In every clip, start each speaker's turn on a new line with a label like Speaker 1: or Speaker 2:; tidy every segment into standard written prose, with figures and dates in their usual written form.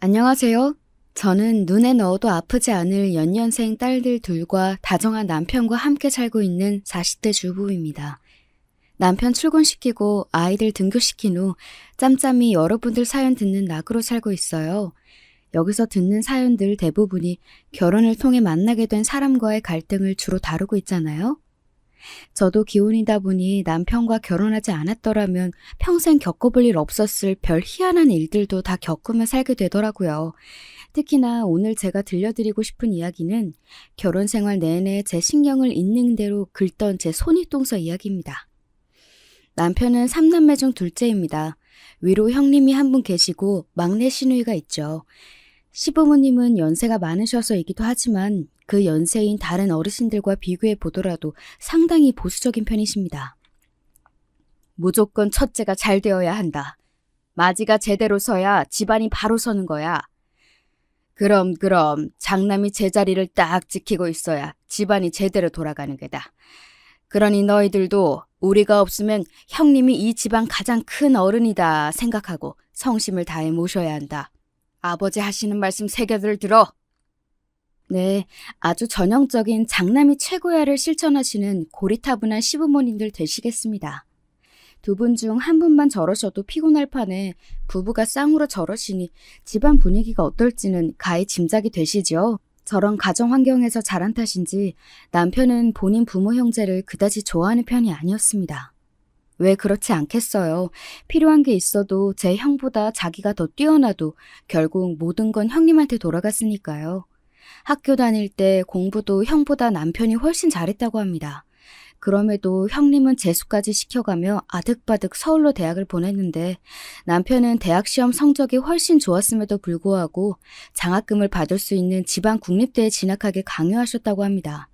Speaker 1: 안녕하세요. 저는 눈에 넣어도 아프지 않을 연년생 딸들 둘과 다정한 남편과 함께 살고 있는 40대 주부입니다. 남편 출근시키고 아이들 등교시킨 후 짬짬이 여러분들 사연 듣는 낙으로 살고 있어요. 여기서 듣는 사연들 대부분이 결혼을 통해 만나게 된 사람과의 갈등을 주로 다루고 있잖아요. 저도 기혼이다 보니 남편과 결혼하지 않았더라면 평생 겪어볼 일 없었을 별 희한한 일들도 다 겪으며 살게 되더라고요. 특히나 오늘 제가 들려드리고 싶은 이야기는 결혼 생활 내내 제 신경을 있는 대로 긁던 제 손윗동서 이야기입니다. 남편은 3남매 중 둘째입니다. 위로 형님이 한 분 계시고 막내 시누이가 있죠. 시부모님은 연세가 많으셔서이기도 하지만 그 연세인 다른 어르신들과 비교해 보더라도 상당히 보수적인 편이십니다. 무조건 첫째가 잘 되어야 한다. 마지가 제대로 서야 집안이 바로 서는 거야. 그럼 장남이 제자리를 딱 지키고 있어야 집안이 제대로 돌아가는 게다. 그러니 너희들도 우리가 없으면 형님이 이 집안 가장 큰 어른이다 생각하고 성심을 다해 모셔야 한다. 아버지 하시는 말씀 새겨들 들어. 네, 아주 전형적인 장남이 최고야를 실천하시는 고리타분한 시부모님들 되시겠습니다. 두 분 중 한 분만 저러셔도 피곤할 판에 부부가 쌍으로 저러시니 집안 분위기가 어떨지는 가히 짐작이 되시죠. 저런 가정 환경에서 자란 탓인지 남편은 본인 부모 형제를 그다지 좋아하는 편이 아니었습니다. 왜 그렇지 않겠어요. 필요한 게 있어도 제 형보다 자기가 더 뛰어나도 결국 모든 건 형님한테 돌아갔으니까요. 학교 다닐 때 공부도 형보다 남편이 훨씬 잘했다고 합니다. 그럼에도 형님은 재수까지 시켜가며 아득바득 서울로 대학을 보냈는데 남편은 대학 시험 성적이 훨씬 좋았음에도 불구하고 장학금을 받을 수 있는 지방 국립대에 진학하길 강요하셨다고 합니다.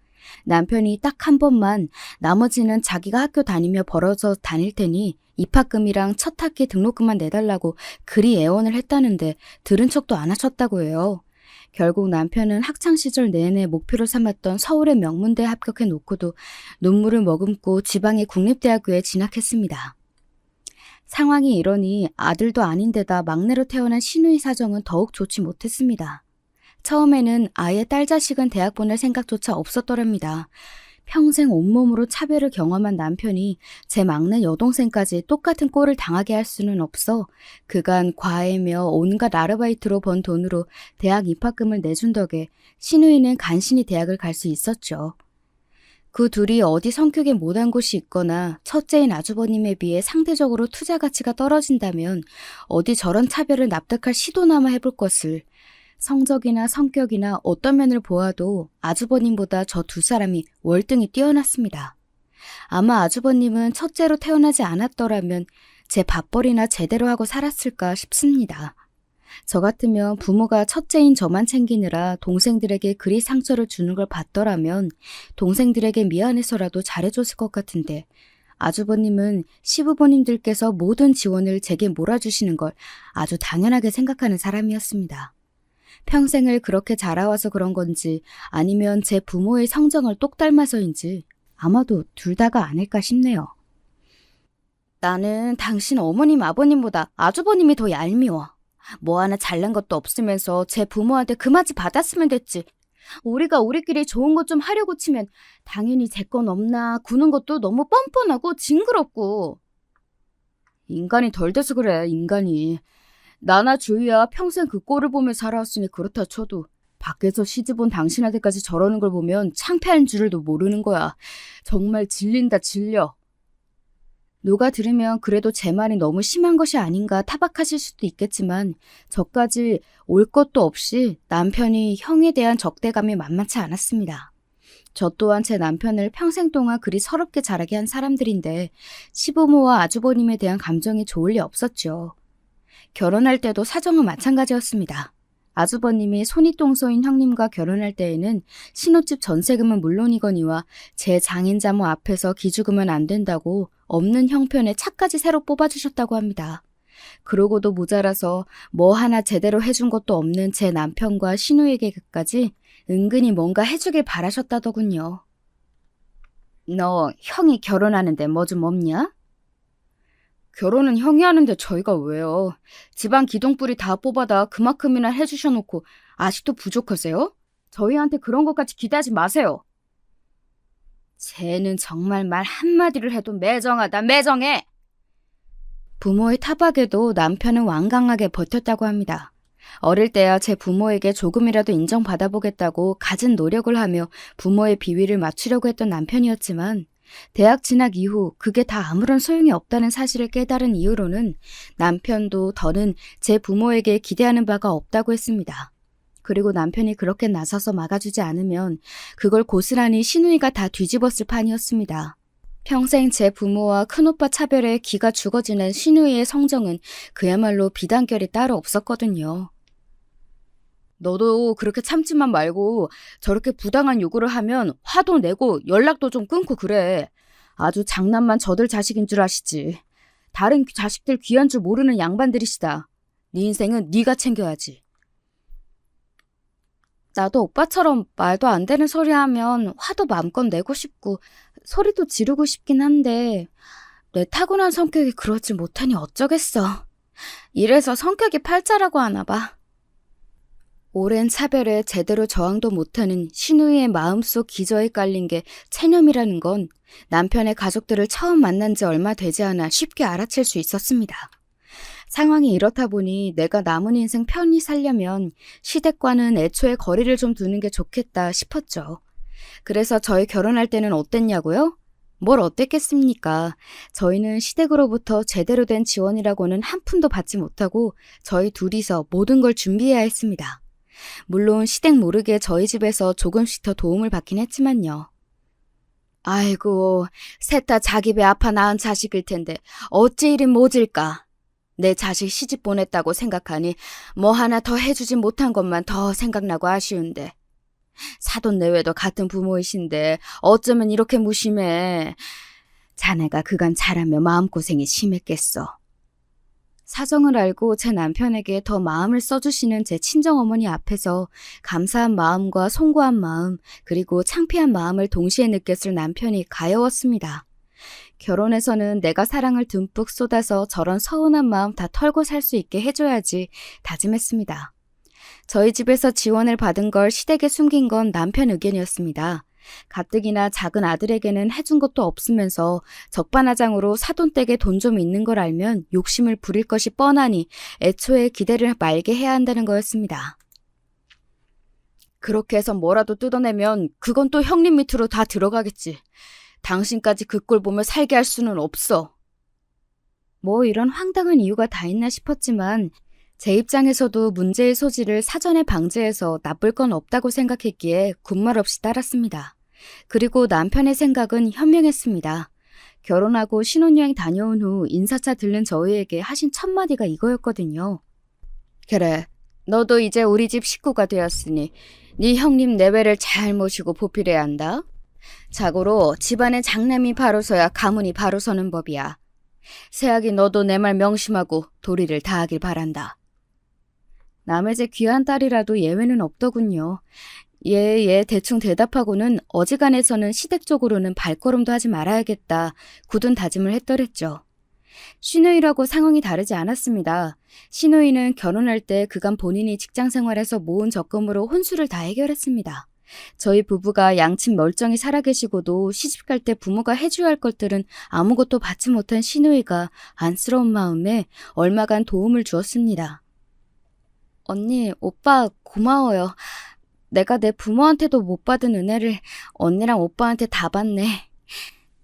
Speaker 1: 남편이 딱 한 번만 나머지는 자기가 학교 다니며 벌어서 다닐 테니 입학금이랑 첫 학기 등록금만 내달라고 그리 애원을 했다는데 들은 척도 안 하셨다고 해요. 결국 남편은 학창시절 내내 목표로 삼았던 서울의 명문대에 합격해 놓고도 눈물을 머금고 지방의 국립대학교에 진학했습니다. 상황이 이러니 아들도 아닌데다 막내로 태어난 시누이 사정은 더욱 좋지 못했습니다. 처음에는 아예 딸 자식은 대학 보낼 생각조차 없었더랍니다. 평생 온몸으로 차별을 경험한 남편이 제 막내 여동생까지 똑같은 꼴을 당하게 할 수는 없어 그간 과외며 온갖 아르바이트로 번 돈으로 대학 입학금을 내준 덕에 시누이는 간신히 대학을 갈 수 있었죠. 그 둘이 어디 성격에 못한 곳이 있거나 첫째인 아주버님에 비해 상대적으로 투자 가치가 떨어진다면 어디 저런 차별을 납득할 시도나마 해볼 것을 성적이나 성격이나 어떤 면을 보아도 아주버님보다 저 두 사람이 월등히 뛰어났습니다. 아마 아주버님은 첫째로 태어나지 않았더라면 제 밥벌이나 제대로 하고 살았을까 싶습니다. 저 같으면 부모가 첫째인 저만 챙기느라 동생들에게 그리 상처를 주는 걸 봤더라면 동생들에게 미안해서라도 잘해줬을 것 같은데 아주버님은 시부모님들께서 모든 지원을 제게 몰아주시는 걸 아주 당연하게 생각하는 사람이었습니다. 평생을 그렇게 자라와서 그런 건지 아니면 제 부모의 성정을 똑 닮아서인지 아마도 둘 다가 아닐까 싶네요. 나는 당신 어머님 아버님보다 아주버님이 더 얄미워. 뭐 하나 잘난 것도 없으면서 제 부모한테 그마지 받았으면 됐지. 우리가 우리끼리 좋은 것 좀 하려고 치면 당연히 제 건 없나 구는 것도 너무 뻔뻔하고 징그럽고. 인간이 덜 돼서 그래, 인간이. 나나 주희야 평생 그 꼴을 보며 살아왔으니 그렇다 쳐도 밖에서 시집온 당신한테까지 저러는 걸 보면 창피한 줄도 모르는 거야. 정말 질린다 질려. 누가 들으면 그래도 제 말이 너무 심한 것이 아닌가 타박하실 수도 있겠지만 저까지 올 것도 없이 남편이 형에 대한 적대감이 만만치 않았습니다. 저 또한 제 남편을 평생 동안 그리 서럽게 자라게 한 사람들인데 시부모와 아주버님에 대한 감정이 좋을 리 없었죠. 결혼할 때도 사정은 마찬가지였습니다. 아주버님이 손윗동서인 형님과 결혼할 때에는 신혼집 전세금은 물론이거니와 제 장인자모 앞에서 기죽으면 안 된다고 없는 형편에 차까지 새로 뽑아주셨다고 합니다. 그러고도 모자라서 뭐 하나 제대로 해준 것도 없는 제 남편과 시누에게까지 은근히 뭔가 해주길 바라셨다더군요. 너 형이 결혼하는데 뭐 좀 없냐? 결혼은 형이 하는데 저희가 왜요? 집안 기둥뿌리 다 뽑아다 그만큼이나 해주셔놓고 아직도 부족하세요? 저희한테 그런 것까지 기대하지 마세요. 쟤는 정말 말 한마디를 해도 매정하다, 매정해! 부모의 타박에도 남편은 완강하게 버텼다고 합니다. 어릴 때야 제 부모에게 조금이라도 인정받아보겠다고 갖은 노력을 하며 부모의 비위를 맞추려고 했던 남편이었지만 대학 진학 이후 그게 다 아무런 소용이 없다는 사실을 깨달은 이후로는 남편도 더는 제 부모에게 기대하는 바가 없다고 했습니다. 그리고 남편이 그렇게 나서서 막아주지 않으면 그걸 고스란히 시누이가 다 뒤집었을 판이었습니다. 평생 제 부모와 큰오빠 차별에 기가 죽어지는 시누이의 성정은 그야말로 비단결이 따로 없었거든요. 너도 그렇게 참지만 말고 저렇게 부당한 요구를 하면 화도 내고 연락도 좀 끊고 그래. 아주 장난만 저들 자식인 줄 아시지. 다른 자식들 귀한 줄 모르는 양반들이시다. 네 인생은 네가 챙겨야지. 나도 오빠처럼 말도 안 되는 소리 하면 화도 마음껏 내고 싶고 소리도 지르고 싶긴 한데 내 타고난 성격이 그러지 못하니 어쩌겠어. 이래서 성격이 팔자라고 하나 봐. 오랜 차별에 제대로 저항도 못하는 시누이의 마음속 기저에 깔린 게 체념이라는 건 남편의 가족들을 처음 만난 지 얼마 되지 않아 쉽게 알아챌 수 있었습니다. 상황이 이렇다 보니 내가 남은 인생 편히 살려면 시댁과는 애초에 거리를 좀 두는 게 좋겠다 싶었죠. 그래서 저희 결혼할 때는 어땠냐고요? 뭘 어땠겠습니까? 저희는 시댁으로부터 제대로 된 지원이라고는 한 푼도 받지 못하고 저희 둘이서 모든 걸 준비해야 했습니다. 물론 시댁 모르게 저희 집에서 조금씩 더 도움을 받긴 했지만요. 아이고, 셋 다 자기 배 아파 낳은 자식일 텐데 어찌 이리 모질까? 내 자식 시집 보냈다고 생각하니 뭐 하나 더 해주지 못한 것만 더 생각나고 아쉬운데. 사돈 내외도 같은 부모이신데 어쩌면 이렇게 무심해. 자네가 그간 자라며 마음고생이 심했겠어. 사정을 알고 제 남편에게 더 마음을 써주시는 제 친정어머니 앞에서 감사한 마음과 송구한 마음 그리고 창피한 마음을 동시에 느꼈을 남편이 가여웠습니다. 결혼해서는 내가 사랑을 듬뿍 쏟아서 저런 서운한 마음 다 털고 살 수 있게 해줘야지 다짐했습니다. 저희 집에서 지원을 받은 걸 시댁에 숨긴 건 남편 의견이었습니다. 가뜩이나 작은 아들에게는 해준 것도 없으면서 적반하장으로 사돈댁에 돈 좀 있는 걸 알면 욕심을 부릴 것이 뻔하니 애초에 기대를 말게 해야 한다는 거였습니다. 그렇게 해서 뭐라도 뜯어내면 그건 또 형님 밑으로 다 들어가겠지. 당신까지 그 꼴 보며 살게 할 수는 없어. 뭐 이런 황당한 이유가 다 있나 싶었지만 제 입장에서도 문제의 소지를 사전에 방지해서 나쁠 건 없다고 생각했기에 군말 없이 따랐습니다. 그리고 남편의 생각은 현명했습니다. 결혼하고 신혼여행 다녀온 후 인사차 들른 저희에게 하신 첫 마디가 이거였거든요. 그래, 너도 이제 우리 집 식구가 되었으니 네 형님 내외를 잘 모시고 보필해야 한다. 자고로 집안의 장남이 바로서야 가문이 바로 서는 법이야. 새아기 너도 내 말 명심하고 도리를 다하길 바란다. 남의 집 귀한 딸이라도 예외는 없더군요. 예, 대충 대답하고는 어지간해서는 시댁 쪽으로는 발걸음도 하지 말아야겠다 굳은 다짐을 했더랬죠. 시누이라고 상황이 다르지 않았습니다. 시누이는 결혼할 때 그간 본인이 직장생활에서 모은 적금으로 혼수를 다 해결했습니다. 저희 부부가 양친 멀쩡히 살아계시고도 시집갈 때 부모가 해줘야 할 것들은 아무것도 받지 못한 시누이가 안쓰러운 마음에 얼마간 도움을 주었습니다. 언니, 오빠 고마워요. 내가 내 부모한테도 못 받은 은혜를 언니랑 오빠한테 다 받네.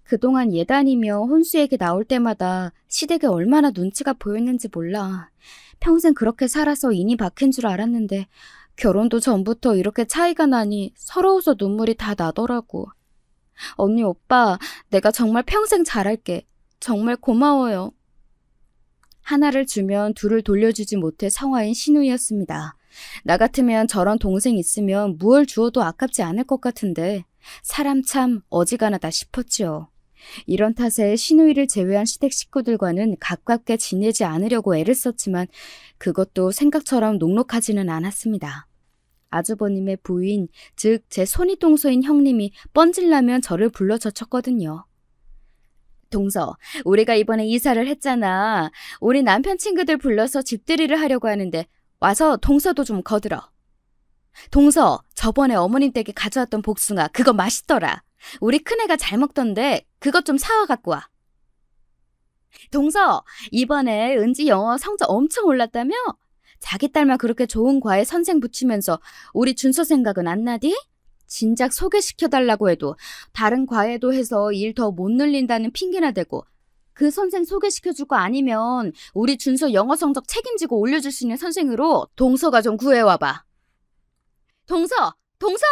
Speaker 1: 그동안 예단이며 혼수 얘기 나올 때마다 시댁에 얼마나 눈치가 보였는지 몰라. 평생 그렇게 살아서 인이 박힌 줄 알았는데 결혼도 전부터 이렇게 차이가 나니 서러워서 눈물이 다 나더라고. 언니, 오빠, 내가 정말 평생 잘할게. 정말 고마워요. 하나를 주면 둘을 돌려주지 못해 성화인 시누이였습니다. 나 같으면 저런 동생 있으면 무얼 주어도 아깝지 않을 것 같은데 사람 참 어지간하다 싶었지요. 이런 탓에 시누이를 제외한 시댁 식구들과는 가깝게 지내지 않으려고 애를 썼지만 그것도 생각처럼 녹록하지는 않았습니다. 아주버님의 부인, 즉 제 손윗동서인 형님이 뻔질나면 저를 불러 젖혔거든요. 동서, 우리가 이번에 이사를 했잖아. 우리 남편 친구들 불러서 집들이를 하려고 하는데 와서 동서도 좀 거들어. 동서, 저번에 어머님 댁에 가져왔던 복숭아 그거 맛있더라. 우리 큰애가 잘 먹던데 그것 좀 사와 갖고 와. 동서, 이번에 은지 영어 성적 엄청 올랐다며? 자기 딸만 그렇게 좋은 과에 선생 붙이면서 우리 준서 생각은 안 나디? 진작 소개시켜달라고 해도 다른 과에도 해서 일 더 못 늘린다는 핑계나 대고 그 선생 소개시켜줄 거 아니면 우리 준서 영어 성적 책임지고 올려줄 수 있는 선생으로 동서가 좀 구해와봐. 동서! 동서!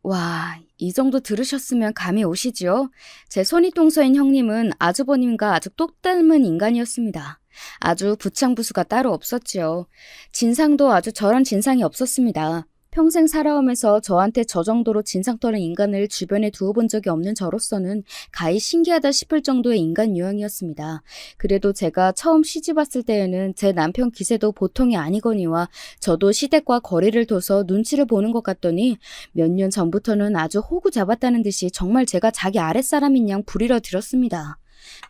Speaker 1: 와, 이 정도 들으셨으면 감이 오시지요? 제 손윗동서인 형님은 아주버님과 아주 똑 닮은 인간이었습니다. 아주 부창부수가 따로 없었지요. 진상도 아주 저런 진상이 없었습니다. 평생 살아오면서 저한테 저 정도로 진상 떠는 인간을 주변에 두어본 적이 없는 저로서는 가히 신기하다 싶을 정도의 인간 유형이었습니다. 그래도 제가 처음 시집 왔을 때에는 제 남편 기세도 보통이 아니거니와 저도 시댁과 거리를 둬서 눈치를 보는 것 같더니 몇 년 전부터는 아주 호구 잡았다는 듯이 정말 제가 자기 아랫사람인 양 부리러 들었습니다.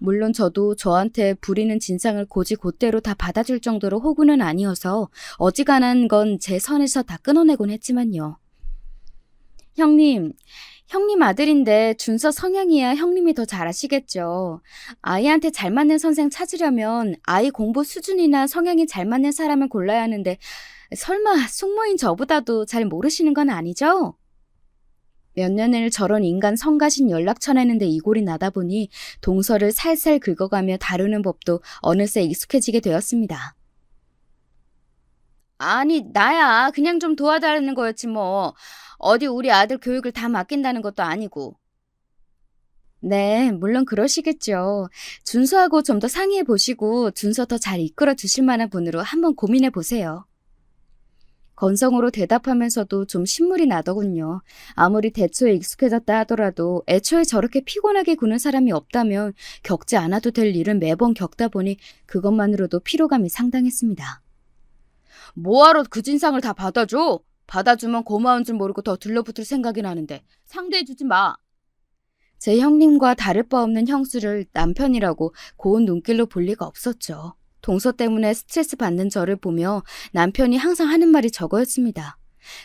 Speaker 1: 물론 저도 저한테 부리는 진상을 곧이곧대로 다 받아줄 정도로 호구는 아니어서 어지간한 건 제 선에서 다 끊어내곤 했지만요. 형님 아들인데 준서 성향이야 형님이 더 잘 아시겠죠. 아이한테 잘 맞는 선생 찾으려면 아이 공부 수준이나 성향이 잘 맞는 사람을 골라야 하는데 설마 숙모인 저보다도 잘 모르시는 건 아니죠? 몇 년을 저런 인간 성가신 연락 쳐내는데 이골이 나다 보니 동서를 살살 긁어가며 다루는 법도 어느새 익숙해지게 되었습니다. 아니, 나야. 그냥 좀 도와달라는 거였지 뭐. 어디 우리 아들 교육을 다 맡긴다는 것도 아니고. 네, 물론 그러시겠죠. 준서하고 좀 더 상의해 보시고 준서 더 잘 이끌어 주실 만한 분으로 한번 고민해 보세요. 건성으로 대답하면서도 좀 신물이 나더군요. 아무리 대초에 익숙해졌다 하더라도 애초에 저렇게 피곤하게 구는 사람이 없다면 겪지 않아도 될 일을 매번 겪다 보니 그것만으로도 피로감이 상당했습니다. 뭐하러 그 진상을 다 받아줘? 받아주면 고마운 줄 모르고 더 들러붙을 생각이 나는데 상대해주지 마. 제 형님과 다를 바 없는 형수를 남편이라고 고운 눈길로 볼 리가 없었죠. 동서 때문에 스트레스 받는 저를 보며 남편이 항상 하는 말이 저거였습니다.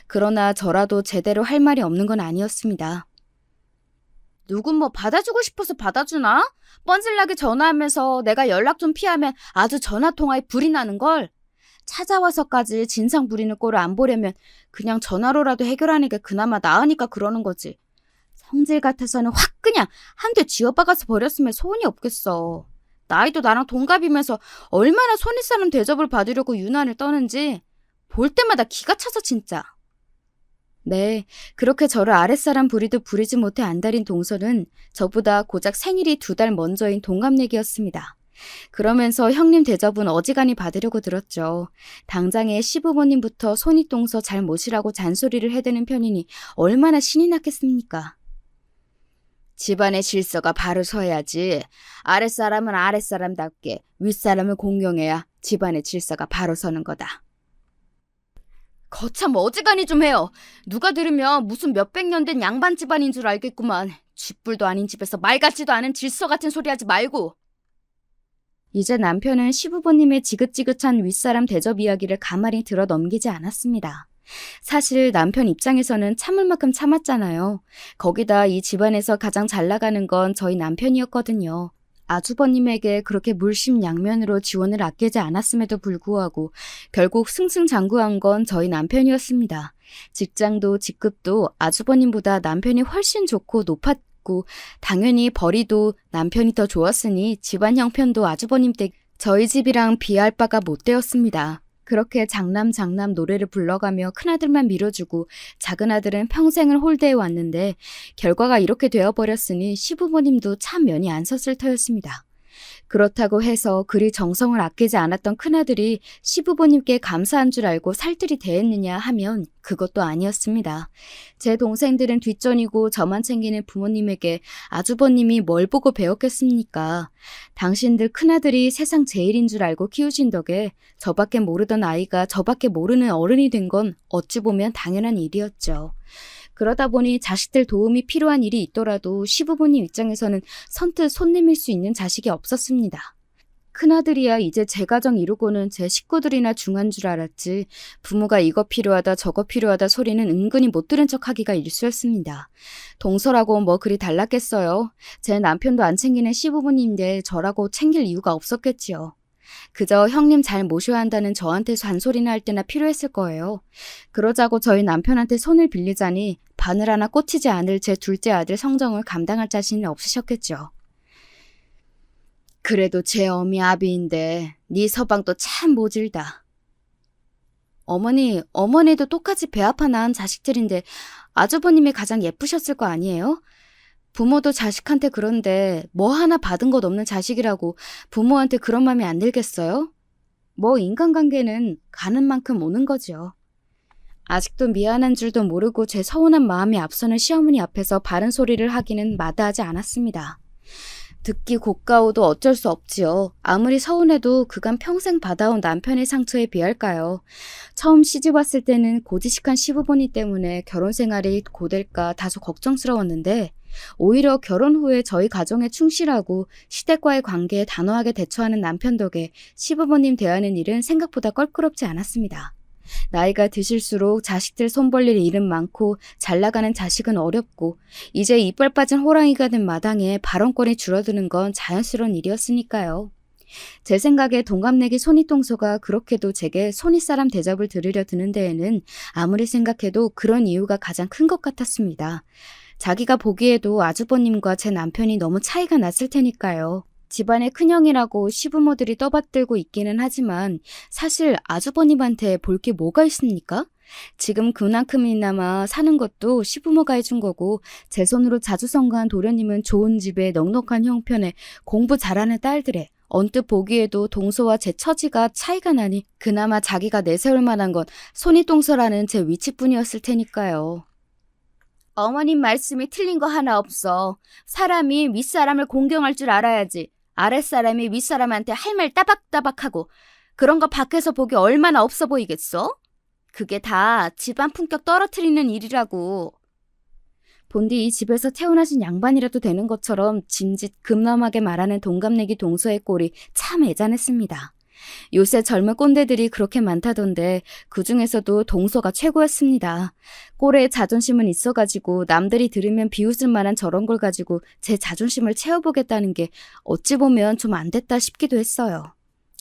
Speaker 1: 그러나 저라도 제대로 할 말이 없는 건 아니었습니다. 누군 뭐 받아주고 싶어서 받아주나? 뻔질나게 전화하면서 내가 연락 좀 피하면 아주 전화통화에 불이 나는걸. 찾아와서까지 진상 부리는 꼴을 안 보려면 그냥 전화로라도 해결하는 게 그나마 나으니까 그러는 거지. 성질 같아서는 확 그냥 한 대 쥐어박아서 버렸으면 소원이 없겠어. 나이도 나랑 동갑이면서 얼마나 손이 싸는 대접을 받으려고 유난을 떠는지 볼 때마다 기가 차서 진짜. 네, 그렇게 저를 아랫사람 부리도 부리지 못해 안달인 동서는 저보다 고작 생일이 2달 먼저인 동갑내기였습니다. 그러면서 형님 대접은 어지간히 받으려고 들었죠. 당장에 시부모님부터 손윗동서 잘 모시라고 잔소리를 해대는 편이니 얼마나 신이 났겠습니까? 집안의 질서가 바로 서야지. 아랫사람은 아랫사람답게 윗사람을 공경해야 집안의 질서가 바로 서는 거다. 거참 어지간히 좀 해요. 누가 들으면 무슨 몇백 년 된 양반 집안인 줄 알겠구만. 쥐뿔도 아닌 집에서 말 같지도 않은 질서 같은 소리 하지 말고. 이제 남편은 시부모님의 지긋지긋한 윗사람 대접 이야기를 가만히 들어 넘기지 않았습니다. 사실 남편 입장에서는 참을 만큼 참았잖아요. 거기다 이 집안에서 가장 잘 나가는 건 저희 남편이었거든요. 아주버님에게 그렇게 물심양면으로 지원을 아끼지 않았음에도 불구하고 결국 승승장구한 건 저희 남편이었습니다. 직장도 직급도 아주버님보다 남편이 훨씬 좋고 높았고 당연히 벌이도 남편이 더 좋았으니 집안 형편도 아주버님 댁 저희 집이랑 비할 바가 못 되었습니다. 그렇게 장남 노래를 불러가며 큰아들만 밀어주고 작은아들은 평생을 홀대해 왔는데 결과가 이렇게 되어버렸으니 시부모님도 참 면이 안 섰을 터였습니다. 그렇다고 해서 그리 정성을 아끼지 않았던 큰아들이 시부모님께 감사한 줄 알고 살뜰히 대했느냐 하면 그것도 아니었습니다. 제 동생들은 뒷전이고 저만 챙기는 부모님에게 아주버님이 뭘 보고 배웠겠습니까? 당신들 큰아들이 세상 제일인 줄 알고 키우신 덕에 저밖에 모르던 아이가 저밖에 모르는 어른이 된 건 어찌 보면 당연한 일이었죠. 그러다 보니 자식들 도움이 필요한 일이 있더라도 시부모님 입장에서는 선뜻 손 내밀 수 있는 자식이 없었습니다. 큰아들이야 이제 제 가정 이루고는 제 식구들이나 중한 줄 알았지 부모가 이거 필요하다 저거 필요하다 소리는 은근히 못 들은 척하기가 일쑤였습니다. 동서라고 뭐 그리 달랐겠어요. 제 남편도 안 챙기는 시부모님인데 저라고 챙길 이유가 없었겠지요. 그저 형님 잘 모셔야 한다는 저한테 잔소리나 할 때나 필요했을 거예요. 그러자고 저희 남편한테 손을 빌리자니 바늘 하나 꽂히지 않을 제 둘째 아들 성정을 감당할 자신이 없으셨겠죠. 그래도 제 어미 아비인데 네 서방도 참 모질다. 어머니도 똑같이 배 아파 낳은 자식들인데 아주버님이 가장 예쁘셨을 거 아니에요? 부모도 자식한테 그런데 뭐 하나 받은 것 없는 자식이라고 부모한테 그런 맘이 안 들겠어요? 뭐 인간관계는 가는 만큼 오는 거죠. 아직도 미안한 줄도 모르고 제 서운한 마음이 앞서는 시어머니 앞에서 바른 소리를 하기는 마다하지 않았습니다. 듣기 고가오도 어쩔 수 없지요. 아무리 서운해도 그간 평생 받아온 남편의 상처에 비할까요? 처음 시집 왔을 때는 고지식한 시부모님 때문에 결혼 생활이 고될까 다소 걱정스러웠는데 오히려 결혼 후에 저희 가정에 충실하고 시댁과의 관계에 단호하게 대처하는 남편 덕에 시부모님 대하는 일은 생각보다 껄끄럽지 않았습니다. 나이가 드실수록 자식들 손 벌릴 일은 많고 잘나가는 자식은 어렵고 이제 이빨 빠진 호랑이가 된 마당에 발언권이 줄어드는 건 자연스러운 일이었으니까요. 제 생각에 동갑내기 손윗동서가 그렇게도 제게 손윗사람 대접을 들으려 드는 데에는 아무리 생각해도 그런 이유가 가장 큰 것 같았습니다. 자기가 보기에도 아주버님과 제 남편이 너무 차이가 났을 테니까요. 집안의 큰형이라고 시부모들이 떠받들고 있기는 하지만 사실 아주버님한테 볼 게 뭐가 있습니까? 지금 그만큼이나마 사는 것도 시부모가 해준 거고 제 손으로 자주 성가한 도련님은 좋은 집에 넉넉한 형편에 공부 잘하는 딸들에 언뜻 보기에도 동서와 제 처지가 차이가 나니 그나마 자기가 내세울 만한 건 손윗동서라는 제 위치뿐이었을 테니까요. 어머님 말씀이 틀린 거 하나 없어. 사람이 윗사람을 공경할 줄 알아야지. 아랫사람이 윗사람한테 할 말 따박따박하고 그런 거 밖에서 보기 얼마나 없어 보이겠어? 그게 다 집안 품격 떨어뜨리는 일이라고. 본디 이 집에서 태어나신 양반이라도 되는 것처럼 짐짓 금럼하게 말하는 동갑내기 동서의 꼴이 참 애잔했습니다. 요새 젊은 꼰대들이 그렇게 많다던데 그중에서도 동서가 최고였습니다. 꼴에 자존심은 있어가지고 남들이 들으면 비웃을 만한 저런 걸 가지고 제 자존심을 채워보겠다는 게 어찌 보면 좀 안 됐다 싶기도 했어요.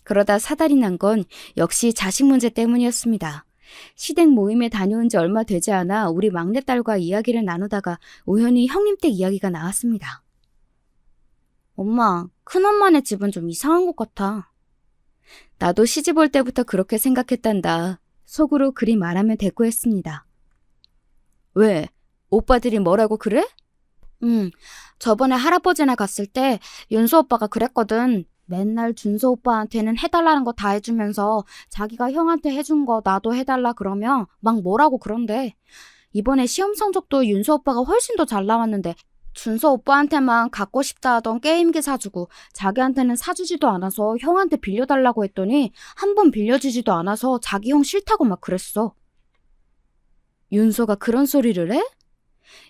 Speaker 1: 그러다 사달이 난 건 역시 자식 문제 때문이었습니다. 시댁 모임에 다녀온 지 얼마 되지 않아 우리 막내딸과 이야기를 나누다가 우연히 형님 댁 이야기가 나왔습니다. 엄마, 큰엄마네 집은 좀 이상한 것 같아. 나도 시집 올 때부터 그렇게 생각했단다. 속으로 그리 말하면 대꾸했습니다. 왜? 오빠들이 뭐라고 그래? 저번에 할아버지네 갔을 때 윤수 오빠가 그랬거든. 맨날 준서 오빠한테는 해달라는 거 다 해주면서 자기가 형한테 해준 거 나도 해달라 그러면 막 뭐라고 그런대. 이번에 시험 성적도 윤서 오빠가 훨씬 더 잘 나왔는데 준서 오빠한테만 갖고 싶다 하던 게임기 사주고 자기한테는 사주지도 않아서 형한테 빌려달라고 했더니 한 번 빌려주지도 않아서 자기 형 싫다고 막 그랬어. 윤서가 그런 소리를 해?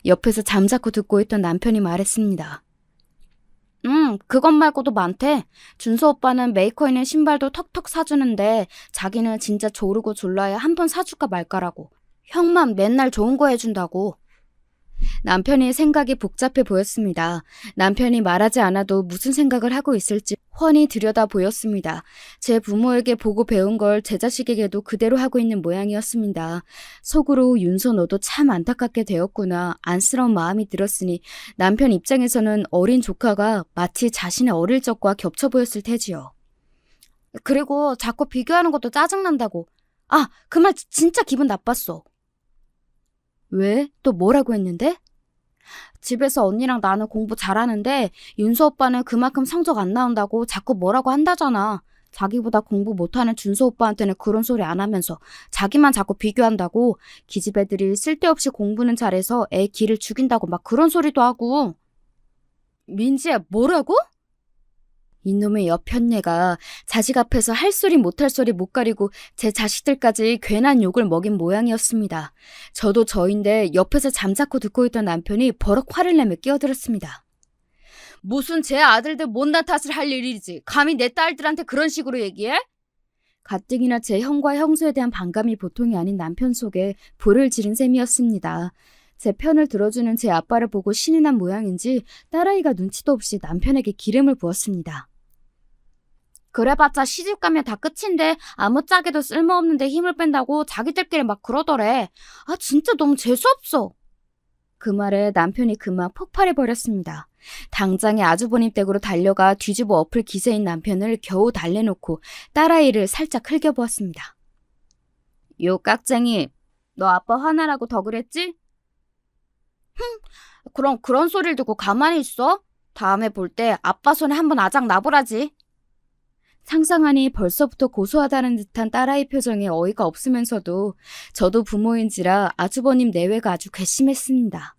Speaker 1: 옆에서 잠자코 듣고 있던 남편이 말했습니다. 그것 말고도 많대. 준서 오빠는 메이커 있는 신발도 턱턱 사주는데 자기는 진짜 조르고 졸라야 한 번 사줄까 말까라고. 형만 맨날 좋은 거 해준다고. 남편의 생각이 복잡해 보였습니다. 남편이 말하지 않아도 무슨 생각을 하고 있을지 훤히 들여다 보였습니다. 제 부모에게 보고 배운 걸 제 자식에게도 그대로 하고 있는 모양이었습니다. 속으로 윤서 너도 참 안타깝게 되었구나 안쓰러운 마음이 들었으니 남편 입장에서는 어린 조카가 마치 자신의 어릴 적과 겹쳐 보였을 테지요. 그리고 자꾸 비교하는 것도 짜증난다고. 아, 그 말 진짜 기분 나빴어. 왜? 또 뭐라고 했는데? 집에서 언니랑 나는 공부 잘하는데 윤서 오빠는 그만큼 성적 안 나온다고 자꾸 뭐라고 한다잖아. 자기보다 공부 못하는 준서 오빠한테는 그런 소리 안 하면서 자기만 자꾸 비교한다고. 기집애들이 쓸데없이 공부는 잘해서 애 기를 죽인다고 막 그런 소리도 하고. 민지야, 뭐라고? 이놈의 여편네가 자식 앞에서 할 소리 못할 소리 못 가리고 제 자식들까지 괜한 욕을 먹인 모양이었습니다. 저도 저인데 옆에서 잠자코 듣고 있던 남편이 버럭 화를 내며 끼어들었습니다. 무슨 제 아들들 못난 탓을 할 일이지. 감히 내 딸들한테 그런 식으로 얘기해? 가뜩이나 제 형과 형수에 대한 반감이 보통이 아닌 남편 속에 불을 지른 셈이었습니다. 제 편을 들어주는 제 아빠를 보고 신이 난 모양인지 딸아이가 눈치도 없이 남편에게 기름을 부었습니다. 그래봤자 시집가면 다 끝인데 아무짝에도 쓸모없는데 힘을 뺀다고 자기들끼리 막 그러더래. 아 진짜 너무 재수없어. 그 말에 남편이 그만 폭발해버렸습니다. 당장에 아주버님 댁으로 달려가 뒤집어 엎을 기세인 남편을 겨우 달래놓고 딸아이를 살짝 흘겨보았습니다. 요 깍쟁이, 너 아빠 화나라고 더 그랬지? 그럼 그런 소리를 듣고 가만히 있어? 다음에 볼 때 아빠 손에 한번 아작 나보라지. 상상하니 벌써부터 고소하다는 듯한 딸아이 표정에 어이가 없으면서도 저도 부모인지라 아주버님 내외가 아주 괘씸했습니다.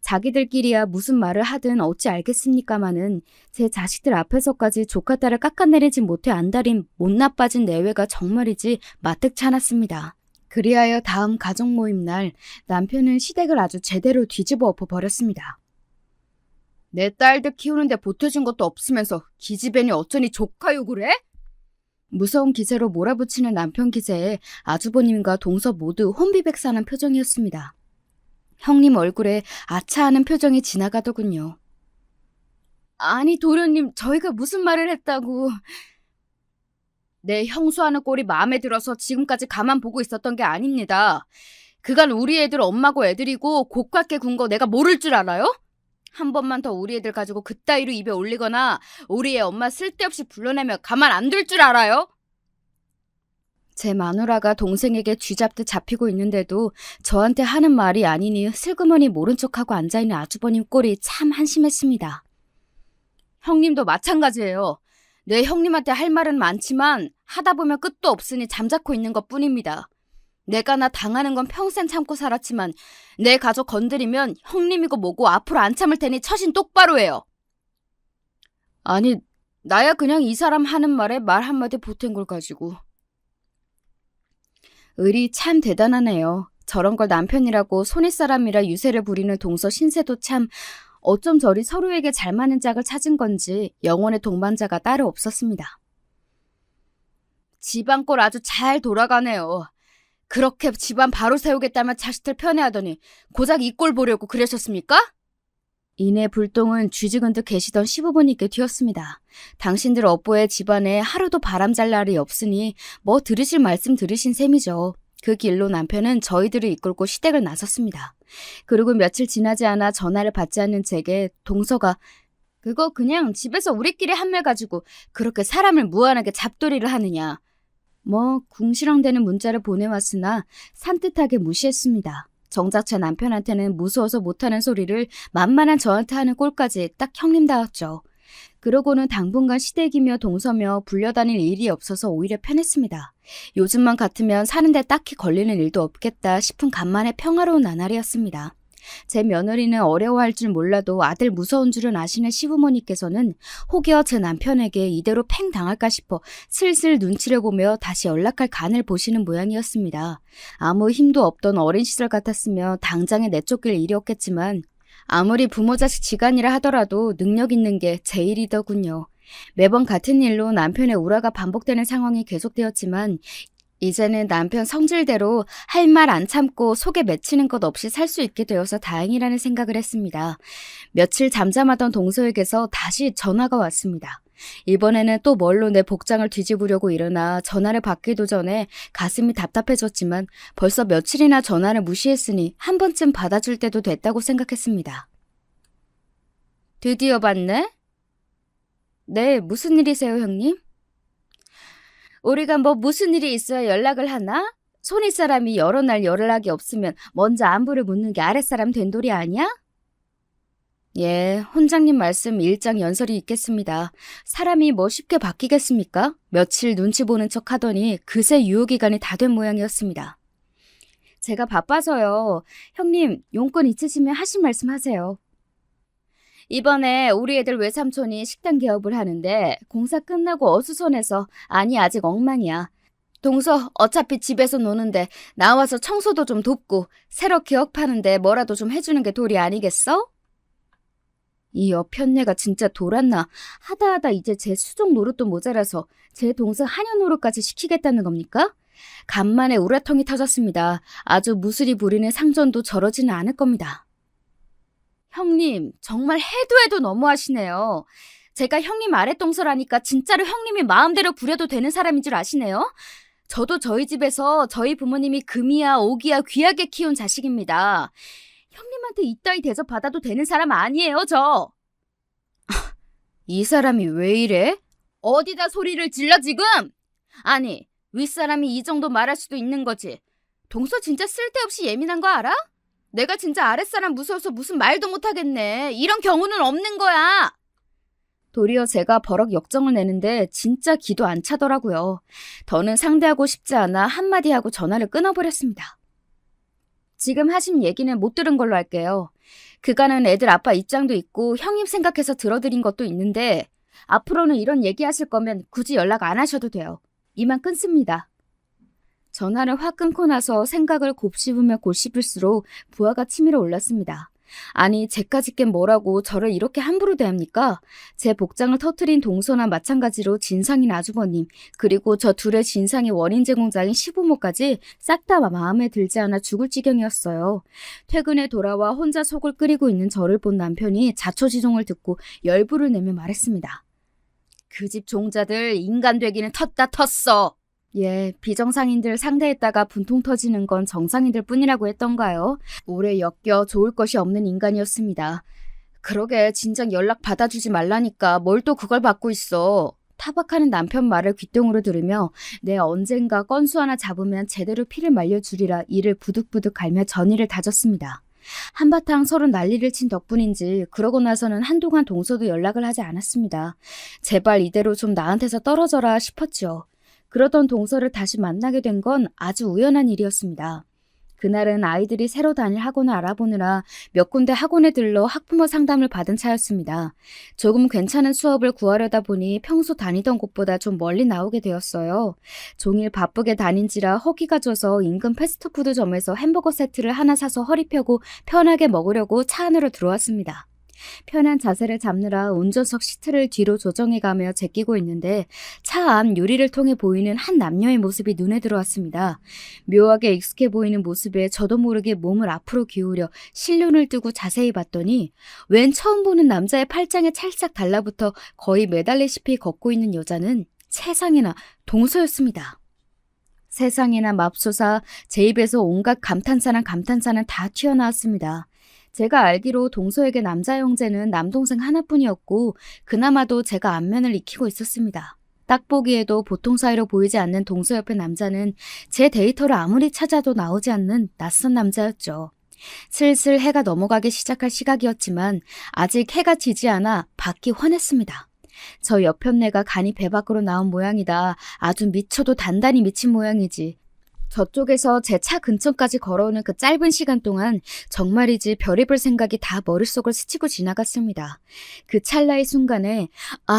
Speaker 1: 자기들끼리야 무슨 말을 하든 어찌 알겠습니까마는 제 자식들 앞에서까지 조카 딸을 깎아내리지 못해 안달인 못 나빠진 내외가 정말이지 마뜩치 않았습니다. 그리하여 다음 가족 모임 날 남편은 시댁을 아주 제대로 뒤집어 엎어버렸습니다. 내 딸들 키우는데 보태준 것도 없으면서 기집애니 어쩌니 조카 욕을 해? 무서운 기세로 몰아붙이는 남편 기세에 아주버님과 동서 모두 혼비백산한 표정이었습니다. 형님 얼굴에 아차하는 표정이 지나가더군요. 아니 도련님, 저희가 무슨 말을 했다고. 내 형수하는 꼴이 마음에 들어서 지금까지 가만 보고 있었던 게 아닙니다. 그간 우리 애들 엄마고 애들이고 고깝게 군 거 내가 모를 줄 알아요? 한 번만 더 우리 애들 가지고 그따위로 입에 올리거나 우리 애 엄마 쓸데없이 불러내면 가만 안 둘 줄 알아요? 제 마누라가 동생에게 쥐잡듯 잡히고 있는데도 저한테 하는 말이 아니니 슬그머니 모른 척하고 앉아있는 아주버님 꼴이 참 한심했습니다. 형님도 마찬가지예요. 내 형님한테 할 말은 많지만 하다 보면 끝도 없으니 잠자코 있는 것뿐입니다. 내가 나 당하는 건 평생 참고 살았지만 내 가족 건드리면 형님이고 뭐고 앞으로 안 참을 테니 처신 똑바로 해요. 아니, 나야 그냥 이 사람 하는 말에 말 한마디 보탠 걸 가지고. 을이 참 대단하네요. 저런 걸 남편이라고 손윗사람이라 유세를 부리는 동서 신세도 참 어쩜 저리 서로에게 잘 맞는 짝을 찾은 건지 영혼의 동반자가 따로 없었습니다. 집안 꼴 아주 잘 돌아가네요. 그렇게 집안 바로 세우겠다면 자식들 편애하더니 고작 이 꼴 보려고 그러셨습니까? 이내 불똥은 쥐죽은 듯 계시던 시부모님께 튀었습니다. 당신들 업보의 집안에 하루도 바람잘 날이 없으니 뭐 들으실 말씀 들으신 셈이죠. 그 길로 남편은 저희들을 이끌고 시댁을 나섰습니다. 그리고 며칠 지나지 않아 전화를 받지 않는 제게 동서가 그거 그냥 집에서 우리끼리 한말 가지고 그렇게 사람을 무한하게 잡돌이를 하느냐. 뭐 궁시렁대는 문자를 보내왔으나 산뜻하게 무시했습니다. 정작 제 남편한테는 무서워서 못하는 소리를 만만한 저한테 하는 꼴까지 딱 형님다웠죠. 그러고는 당분간 시댁이며 동서며 불려다닐 일이 없어서 오히려 편했습니다. 요즘만 같으면 사는데 딱히 걸리는 일도 없겠다 싶은 간만에 평화로운 나날이었습니다. 제 며느리는 어려워할 줄 몰라도 아들 무서운 줄은 아시는 시부모님께서는 혹여 제 남편에게 이대로 팽 당할까 싶어 슬슬 눈치를 보며 다시 연락할 간을 보시는 모양이었습니다. 아무 힘도 없던 어린 시절 같았으며 당장에 내쫓길 일이 없겠지만 아무리 부모 자식 지간이라 하더라도 능력 있는 게 제 일이더군요. 매번 같은 일로 남편의 우라가 반복되는 상황이 계속되었지만 이제는 남편 성질대로 할 말 안 참고 속에 맺히는 것 없이 살 수 있게 되어서 다행이라는 생각을 했습니다. 며칠 잠잠하던 동서에게서 다시 전화가 왔습니다. 이번에는 또 뭘로 내 복장을 뒤집으려고 일어나 전화를 받기도 전에 가슴이 답답해졌지만 벌써 며칠이나 전화를 무시했으니 한 번쯤 받아줄 때도 됐다고 생각했습니다. 드디어 받네? 네, 무슨 일이세요, 형님? 우리가 뭐 무슨 일이 있어야 연락을 하나? 손윗사람이 여러 날 연락이 없으면 먼저 안부를 묻는 게 아랫사람 된돌이 아니야? 예, 혼장님 말씀 일장연설이 있겠습니다. 사람이 뭐 쉽게 바뀌겠습니까? 며칠 눈치 보는 척 하더니 그새 유효기간이 다 된 모양이었습니다. 제가 바빠서요. 형님, 용건 있으시면 하신 말씀 하세요. 이번에 우리 애들 외삼촌이 식당 개업을 하는데 공사 끝나고 어수선해서 아니 아직 엉망이야. 동서 어차피 집에서 노는데 나와서 청소도 좀 돕고 새로 개업하는데 뭐라도 좀 해주는 게 도리 아니겠어? 이 여편네가 진짜 돌았나. 하다 이제 제 수족 노릇도 모자라서 제 동생 한여 노릇까지 시키겠다는 겁니까? 간만에 우라통이 터졌습니다. 아주 무술이 부리는 상전도 저러지는 않을 겁니다. 형님, 정말 해도 너무하시네요. 제가 형님 아랫동서라니까 진짜로 형님이 마음대로 부려도 되는 사람인 줄 아시네요? 저도 저희 집에서 저희 부모님이 금이야 오기야 귀하게 키운 자식입니다. 형님한테 이따위 대접 받아도 되는 사람 아니에요, 저. 이 사람이 왜 이래? 어디다 소리를 질러 지금? 아니, 윗사람이 이 정도 말할 수도 있는 거지. 동서 진짜 쓸데없이 예민한 거 알아? 내가 진짜 아랫사람 무서워서 무슨 말도 못하겠네. 이런 경우는 없는 거야. 도리어 제가 버럭 역정을 내는데 진짜 기도 안 차더라고요. 더는 상대하고 싶지 않아 한마디 하고 전화를 끊어버렸습니다. 지금 하신 얘기는 못 들은 걸로 할게요. 그간은 애들 아빠 입장도 있고 형님 생각해서 들어드린 것도 있는데 앞으로는 이런 얘기하실 거면 굳이 연락 안 하셔도 돼요. 이만 끊습니다. 전화를 확 끊고 나서 생각을 곱씹으며 곱씹을수록 부하가 치밀어 올랐습니다. 아니, 쟤까짓 게 뭐라고 저를 이렇게 함부로 대합니까? 제 복장을 터트린 동서나 마찬가지로 진상인 아주버님, 그리고 저 둘의 진상의 원인 제공자인 시부모까지 싹 다 마음에 들지 않아 죽을 지경이었어요. 퇴근에 돌아와 혼자 속을 끓이고 있는 저를 본 남편이 자초지종을 듣고 열불을 내며 말했습니다. 그 집 종자들 인간 되기는 텄다 텄어. 예, 비정상인들 상대했다가 분통 터지는 건 정상인들 뿐이라고 했던가요? 오래 엮여 좋을 것이 없는 인간이었습니다. 그러게 진작 연락 받아주지 말라니까 뭘 또 그걸 받고 있어. 타박하는 남편 말을 귓등으로 들으며 내 언젠가 건수 하나 잡으면 제대로 피를 말려주리라 이를 부득부득 갈며 전의를 다졌습니다. 한바탕 서로 난리를 친 덕분인지 그러고 나서는 한동안 동서도 연락을 하지 않았습니다. 제발 이대로 좀 나한테서 떨어져라 싶었죠. 그러던 동서를 다시 만나게 된 건 아주 우연한 일이었습니다. 그날은 아이들이 새로 다닐 학원을 알아보느라 몇 군데 학원에 들러 학부모 상담을 받은 차였습니다. 조금 괜찮은 수업을 구하려다 보니 평소 다니던 곳보다 좀 멀리 나오게 되었어요. 종일 바쁘게 다닌지라 허기가 져서 인근 패스트푸드점에서 햄버거 세트를 하나 사서 허리 펴고 편하게 먹으려고 차 안으로 들어왔습니다. 편한 자세를 잡느라 운전석 시트를 뒤로 조정해가며 제끼고 있는데 차 안 유리를 통해 보이는 한 남녀의 모습이 눈에 들어왔습니다. 묘하게 익숙해 보이는 모습에 저도 모르게 몸을 앞으로 기울여 실눈을 뜨고 자세히 봤더니 웬 처음 보는 남자의 팔짱에 찰싹 달라붙어 거의 매달리시피 걷고 있는 여자는 세상에나 동서였습니다. 세상에나 맙소사 제 입에서 온갖 감탄사는 다 튀어나왔습니다. 제가 알기로 동서에게 남자 형제는 남동생 하나뿐이었고 그나마도 제가 안면을 익히고 있었습니다. 딱 보기에도 보통 사이로 보이지 않는 동서 옆의 남자는 제 데이터를 아무리 찾아도 나오지 않는 낯선 남자였죠. 슬슬 해가 넘어가기 시작할 시각이었지만 아직 해가 지지 않아 밖이 환했습니다. 저 옆편네가 간이 배 밖으로 나온 모양이다. 아주 미쳐도 단단히 미친 모양이지. 저쪽에서 제 차 근처까지 걸어오는 그 짧은 시간 동안 정말이지 별의별 생각이 다 머릿속을 스치고 지나갔습니다. 그 찰나의 순간에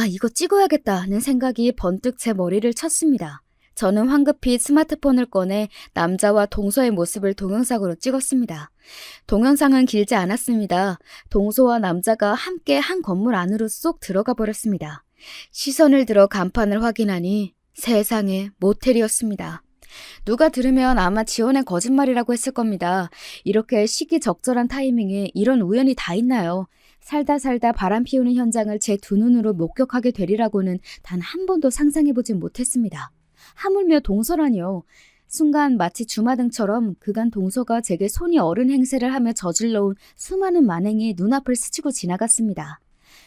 Speaker 1: 이거 찍어야겠다는 생각이 번뜩 제 머리를 쳤습니다. 저는 황급히 스마트폰을 꺼내 남자와 동서의 모습을 동영상으로 찍었습니다. 동영상은 길지 않았습니다. 동서와 남자가 함께 한 건물 안으로 쏙 들어가 버렸습니다. 시선을 들어 간판을 확인하니 세상에 모텔이었습니다. 누가 들으면 아마 지어낸 거짓말이라고 했을 겁니다. 이렇게 시기적절한 타이밍에 이런 우연이 다 있나요? 살다 바람 피우는 현장을 제 두 눈으로 목격하게 되리라고는 단 한 번도 상상해보진 못했습니다. 하물며 동서라니요. 순간 마치 주마등처럼 그간 동서가 제게 손이 어른 행세를 하며 저질러온 수많은 만행이 눈앞을 스치고 지나갔습니다.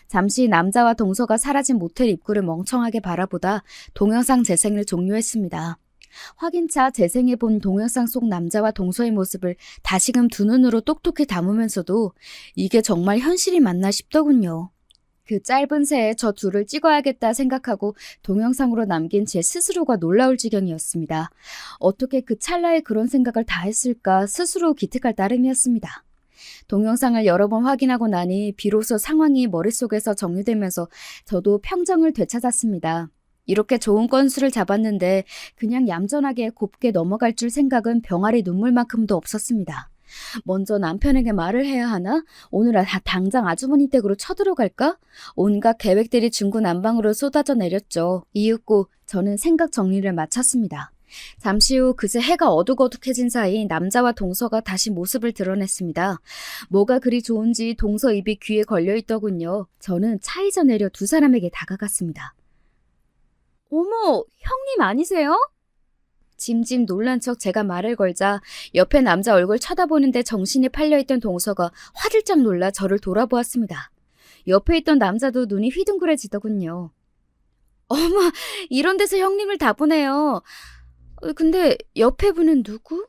Speaker 1: 잠시 남자와 동서가 사라진 모텔 입구를 멍청하게 바라보다 동영상 재생을 종료했습니다. 확인차 재생해본 동영상 속 남자와 동서의 모습을 다시금 두 눈으로 똑똑히 담으면서도 이게 정말 현실이 맞나 싶더군요. 그 짧은 새에 저 둘을 찍어야겠다 생각하고 동영상으로 남긴 제 스스로가 놀라울 지경이었습니다. 어떻게 그 찰나에 그런 생각을 다 했을까 스스로 기특할 따름이었습니다. 동영상을 여러 번 확인하고 나니 비로소 상황이 머릿속에서 정리되면서 저도 평정을 되찾았습니다. 이렇게 좋은 건수를 잡았는데 그냥 얌전하게 곱게 넘어갈 줄 생각은 병아리 눈물만큼도 없었습니다. 먼저 남편에게 말을 해야 하나? 오늘 당장 아주머니 댁으로 쳐들어갈까? 온갖 계획들이 중구난방으로 쏟아져 내렸죠. 이윽고 저는 생각 정리를 마쳤습니다. 잠시 후 그새 해가 어둑어둑해진 사이 남자와 동서가 다시 모습을 드러냈습니다. 뭐가 그리 좋은지 동서 입이 귀에 걸려있더군요. 저는 차에서 내려 두 사람에게 다가갔습니다. 어머, 형님 아니세요? 짐짐 놀란 척 제가 말을 걸자 옆에 남자 얼굴 쳐다보는데 정신이 팔려있던 동서가 화들짝 놀라 저를 돌아보았습니다. 옆에 있던 남자도 눈이 휘둥그레지더군요. 어머, 이런 데서 형님을 다 보네요. 근데 옆에 분은 누구?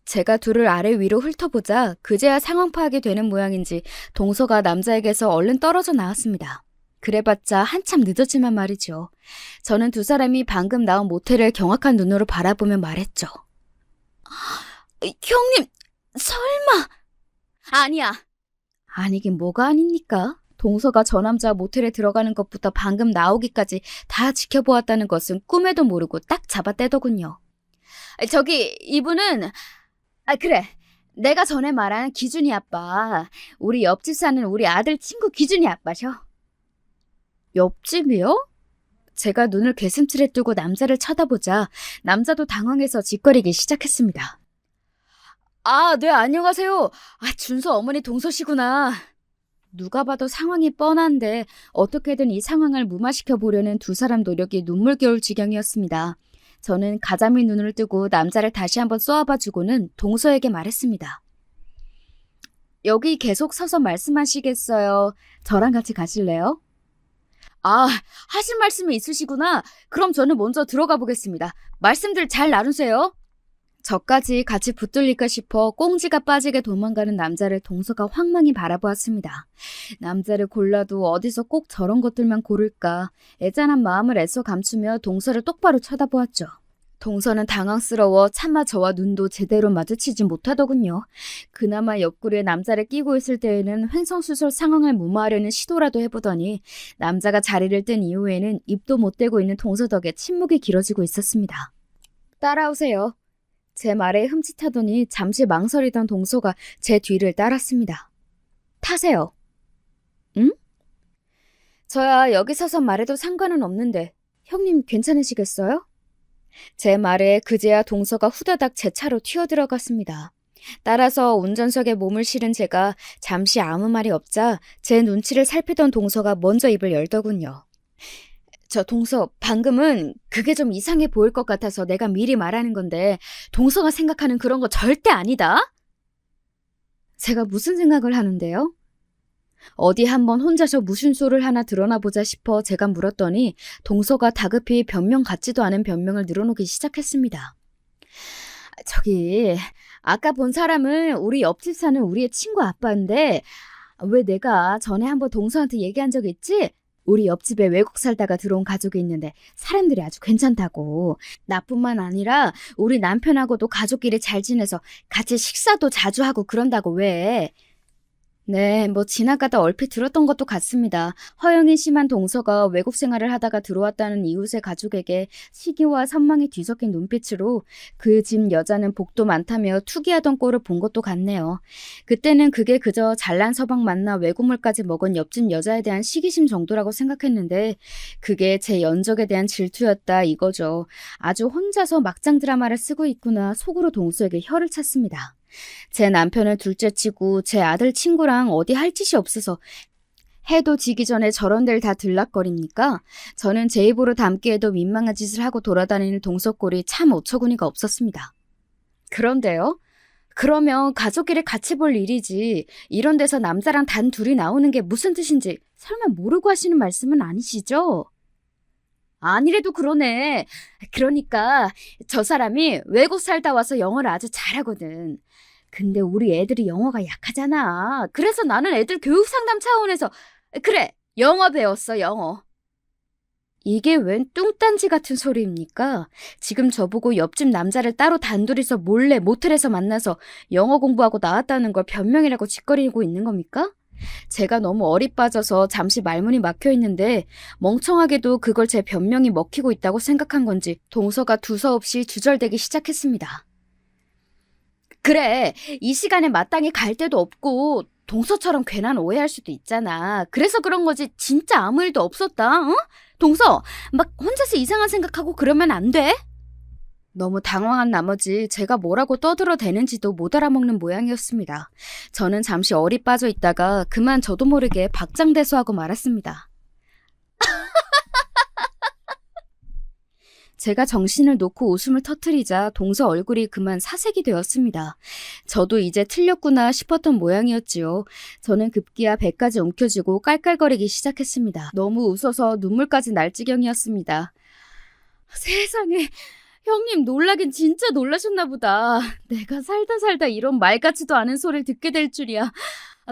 Speaker 1: 제가 둘을 아래 위로 훑어보자 그제야 상황 파악이 되는 모양인지 동서가 남자에게서 얼른 떨어져 나왔습니다. 그래봤자 한참 늦었지만 말이죠. 저는 두 사람이 방금 나온 모텔을 경악한 눈으로 바라보며 말했죠. 형님, 설마... 아니야. 아니긴 뭐가 아닙니까? 동서가 저 남자 모텔에 들어가는 것부터 방금 나오기까지 다 지켜보았다는 것은 꿈에도 모르고 딱 잡아떼더군요. 저기 이분은... 그래. 내가 전에 말한 기준이 아빠. 우리 옆집 사는 우리 아들 친구 기준이 아빠셔. 옆집이요? 제가 눈을 괴슴틀에 뜨고 남자를 쳐다보자 남자도 당황해서 짓거리기 시작했습니다. 네, 안녕하세요. 준서 어머니 동서씨구나. 누가 봐도 상황이 뻔한데 어떻게든 이 상황을 무마시켜 보려는 두 사람 노력이 눈물겨울 지경이었습니다. 저는 가자미 눈을 뜨고 남자를 다시 한번 쏘아봐주고는 동서에게 말했습니다. 여기 계속 서서 말씀하시겠어요? 저랑 같이 가실래요? 하실 말씀이 있으시구나. 그럼 저는 먼저 들어가 보겠습니다. 말씀들 잘 나누세요. 저까지 같이 붙들릴까 싶어 꽁지가 빠지게 도망가는 남자를 동서가 황망히 바라보았습니다. 남자를 골라도 어디서 꼭 저런 것들만 고를까. 애잔한 마음을 애써 감추며 동서를 똑바로 쳐다보았죠. 동서는 당황스러워 차마 저와 눈도 제대로 마주치지 못하더군요. 그나마 옆구리에 남자를 끼고 있을 때에는 횡성수설 상황을 무마하려는 시도라도 해보더니 남자가 자리를 뜬 이후에는 입도 못 대고 있는 동서 덕에 침묵이 길어지고 있었습니다. 따라오세요. 제 말에 흠칫하더니 잠시 망설이던 동서가 제 뒤를 따랐습니다. 타세요. 응? 저야 여기 서서 말해도 상관은 없는데 형님 괜찮으시겠어요? 제 말에 그제야 동서가 후다닥 제 차로 튀어들어갔습니다. 따라서 운전석에 몸을 실은 제가 잠시 아무 말이 없자 제 눈치를 살피던 동서가 먼저 입을 열더군요. 저 동서, 방금은 그게 좀 이상해 보일 것 같아서 내가 미리 말하는 건데 동서가 생각하는 그런 거 절대 아니다? 제가 무슨 생각을 하는데요? 어디 한번 혼자서 무신소를 하나 드러나 보자 싶어 제가 물었더니 동서가 다급히 변명 같지도 않은 변명을 늘어놓기 시작했습니다. 저기 아까 본 사람은 우리 옆집 사는 우리의 친구 아빠인데 왜 내가 전에 한번 동서한테 얘기한 적 있지? 우리 옆집에 외국 살다가 들어온 가족이 있는데 사람들이 아주 괜찮다고. 나뿐만 아니라 우리 남편하고도 가족끼리 잘 지내서 같이 식사도 자주 하고 그런다고 왜? 네, 지나가다 얼핏 들었던 것도 같습니다. 허영이 심한 동서가 외국 생활을 하다가 들어왔다는 이웃의 가족에게 시기와 선망이 뒤섞인 눈빛으로 그 집 여자는 복도 많다며 투기하던 꼴을 본 것도 같네요. 그때는 그게 그저 잘난 서방 만나 외국물까지 먹은 옆집 여자에 대한 시기심 정도라고 생각했는데 그게 제 연적에 대한 질투였다 이거죠. 아주 혼자서 막장 드라마를 쓰고 있구나 속으로 동서에게 혀를 찼습니다. 제 남편을 둘째치고 제 아들 친구랑 어디 할 짓이 없어서 해도 지기 전에 저런 데를 다 들락거립니까? 저는 제 입으로 담기에도 민망한 짓을 하고 돌아다니는 동서꼴이 참 어처구니가 없었습니다. 그런데요? 그러면 가족끼리 같이 볼 일이지 이런 데서 남자랑 단 둘이 나오는 게 무슨 뜻인지 설마 모르고 하시는 말씀은 아니시죠? 아니래도 그러네. 그러니까 저 사람이 외국 살다 와서 영어를 아주 잘하거든. 근데 우리 애들이 영어가 약하잖아. 그래서 나는 애들 교육 상담 차원에서 그래, 영어 배웠어, 영어. 이게 웬 뚱딴지 같은 소리입니까? 지금 저보고 옆집 남자를 따로 단둘이서 몰래 모텔에서 만나서 영어 공부하고 나왔다는 걸 변명이라고 짓거리고 있는 겁니까? 제가 너무 어리 빠져서 잠시 말문이 막혀 있는데 멍청하게도 그걸 제 변명이 먹히고 있다고 생각한 건지 동서가 두서없이 주절대기 시작했습니다. 그래, 이 시간에 마땅히 갈 데도 없고 동서처럼 괜한 오해할 수도 있잖아. 그래서 그런 거지 진짜 아무 일도 없었다, 응? 동서, 막 혼자서 이상한 생각하고 그러면 안 돼? 너무 당황한 나머지 제가 뭐라고 떠들어대는지도 못 알아먹는 모양이었습니다. 저는 잠시 어리 빠져 있다가 그만 저도 모르게 박장대소하고 말았습니다. 제가 정신을 놓고 웃음을 터뜨리자 동서 얼굴이 그만 사색이 되었습니다. 저도 이제 틀렸구나 싶었던 모양이었지요. 저는 급기야 배까지 움켜쥐고 깔깔거리기 시작했습니다. 너무 웃어서 눈물까지 날 지경이었습니다. 세상에, 형님 놀라긴 진짜 놀라셨나 보다. 내가 살다 이런 말 같지도 않은 소리를 듣게 될 줄이야.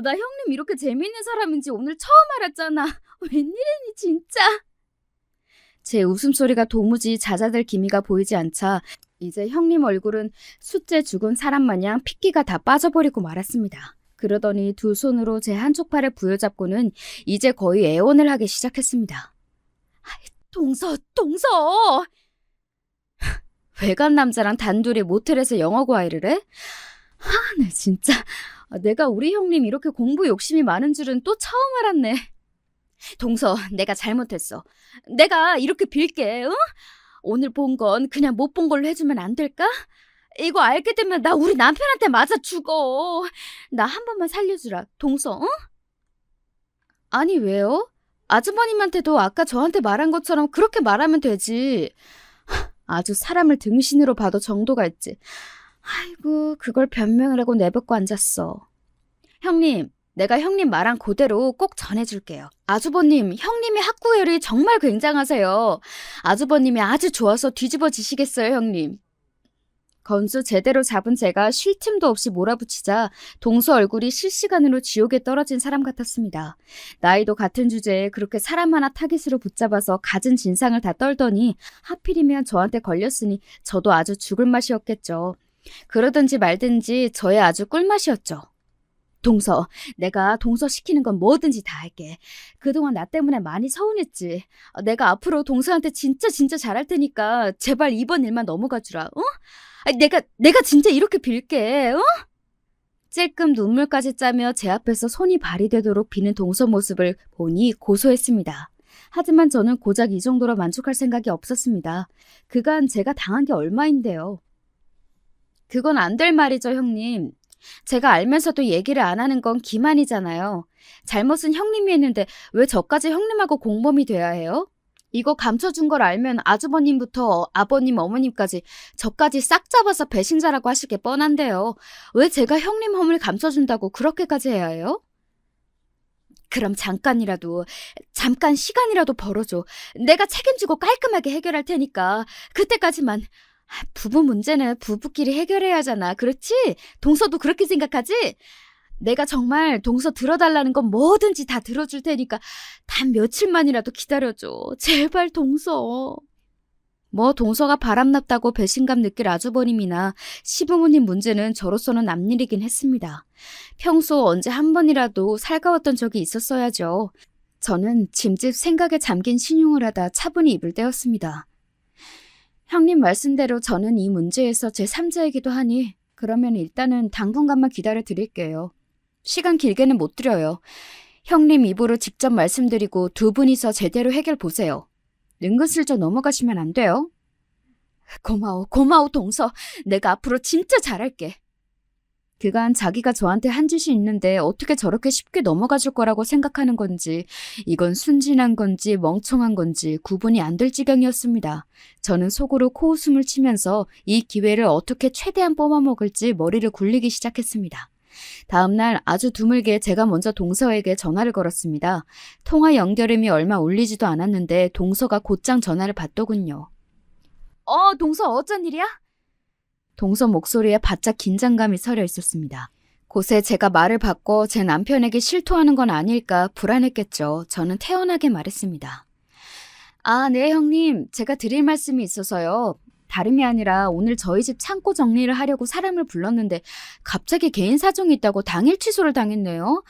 Speaker 1: 나 형님 이렇게 재밌는 사람인지 오늘 처음 알았잖아. 웬일이니 진짜. 제 웃음소리가 도무지 잦아들 기미가 보이지 않자 이제 형님 얼굴은 숫째 죽은 사람 마냥 핏기가 다 빠져버리고 말았습니다. 그러더니 두 손으로 제 한쪽 팔을 부여잡고는 이제 거의 애원을 하기 시작했습니다. 동서! 외간 남자랑 단둘이 모텔에서 영어 과외를 해? 네 진짜. 내가 우리 형님 이렇게 공부 욕심이 많은 줄은 또 처음 알았네. 동서, 내가 잘못했어. 내가 이렇게 빌게, 응? 오늘 본 건 그냥 못 본 걸로 해주면 안 될까? 이거 알게 되면 나 우리 남편한테 맞아 죽어. 나 한 번만 살려주라, 동서, 응? 아니, 왜요? 아주버님한테도 아까 저한테 말한 것처럼 그렇게 말하면 되지. 아주 사람을 등신으로 봐도 정도가 있지. 아이고, 그걸 변명을 하고 내뱉고 앉았어. 형님, 내가 형님 말한 그대로 꼭 전해줄게요. 아주버님, 형님이 학구열이 정말 굉장하세요. 아주버님이 아주 좋아서 뒤집어지시겠어요, 형님. 건수 제대로 잡은 제가 쉴 틈도 없이 몰아붙이자 동서 얼굴이 실시간으로 지옥에 떨어진 사람 같았습니다. 나이도 같은 주제에 그렇게 사람 하나 타깃으로 붙잡아서 갖은 진상을 다 떨더니 하필이면 저한테 걸렸으니 저도 아주 죽을 맛이었겠죠. 그러든지 말든지 저의 아주 꿀맛이었죠. 동서, 내가 동서 시키는 건 뭐든지 다 할게. 그동안 나 때문에 많이 서운했지. 내가 앞으로 동서한테 진짜 잘할 테니까 제발 이번 일만 넘어가 주라. 어? 내가 진짜 이렇게 빌게. 어? 찔끔 눈물까지 짜며 제 앞에서 손이 발이 되도록 비는 동서 모습을 보니 고소했습니다. 하지만 저는 고작 이 정도로 만족할 생각이 없었습니다. 그간 제가 당한 게 얼마인데요. 그건 안 될 말이죠, 형님. 제가 알면서도 얘기를 안 하는 건 기만이잖아요. 잘못은 형님이 했는데 왜 저까지 형님하고 공범이 돼야 해요? 이거 감춰준 걸 알면 아주버님부터 아버님, 어머님까지 저까지 싹 잡아서 배신자라고 하실 게 뻔한데요. 왜 제가 형님 허물 감춰준다고 그렇게까지 해야 해요? 그럼 잠깐 시간이라도 벌어줘. 내가 책임지고 깔끔하게 해결할 테니까 그때까지만. 부부 문제는 부부끼리 해결해야 하잖아. 그렇지? 동서도 그렇게 생각하지? 내가 정말 동서 들어달라는 건 뭐든지 다 들어줄 테니까 단 며칠만이라도 기다려줘. 제발 동서. 뭐 동서가 바람났다고 배신감 느낄 아주버님이나 시부모님 문제는 저로서는 남일이긴 했습니다. 평소 언제 한 번이라도 살가웠던 적이 있었어야죠. 저는 짐짓 생각에 잠긴 신용을 하다 차분히 입을 떼었습니다. 형님 말씀대로 저는 이 문제에서 제3자이기도 하니 그러면 일단은 당분간만 기다려 드릴게요. 시간 길게는 못 드려요. 형님 입으로 직접 말씀드리고 두 분이서 제대로 해결 보세요. 은근슬쩍 넘어가시면 안 돼요. 고마워 동서. 내가 앞으로 진짜 잘할게. 그간 자기가 저한테 한 짓이 있는데 어떻게 저렇게 쉽게 넘어가 줄 거라고 생각하는 건지 이건 순진한 건지 멍청한 건지 구분이 안 될 지경이었습니다. 저는 속으로 코웃음을 치면서 이 기회를 어떻게 최대한 뽑아먹을지 머리를 굴리기 시작했습니다. 다음날 아주 드물게 제가 먼저 동서에게 전화를 걸었습니다. 통화 연결음이 얼마 울리지도 않았는데 동서가 곧장 전화를 받더군요. 동서 어쩐 일이야? 동서 목소리에 바짝 긴장감이 서려 있었습니다. 곳에 제가 말을 바꿔 제 남편에게 실토하는 건 아닐까 불안했겠죠. 저는 태연하게 말했습니다. 아, 네, 형님. 제가 드릴 말씀이 있어서요. 다름이 아니라 오늘 저희 집 창고 정리를 하려고 사람을 불렀는데 갑자기 개인 사정이 있다고 당일 취소를 당했네요.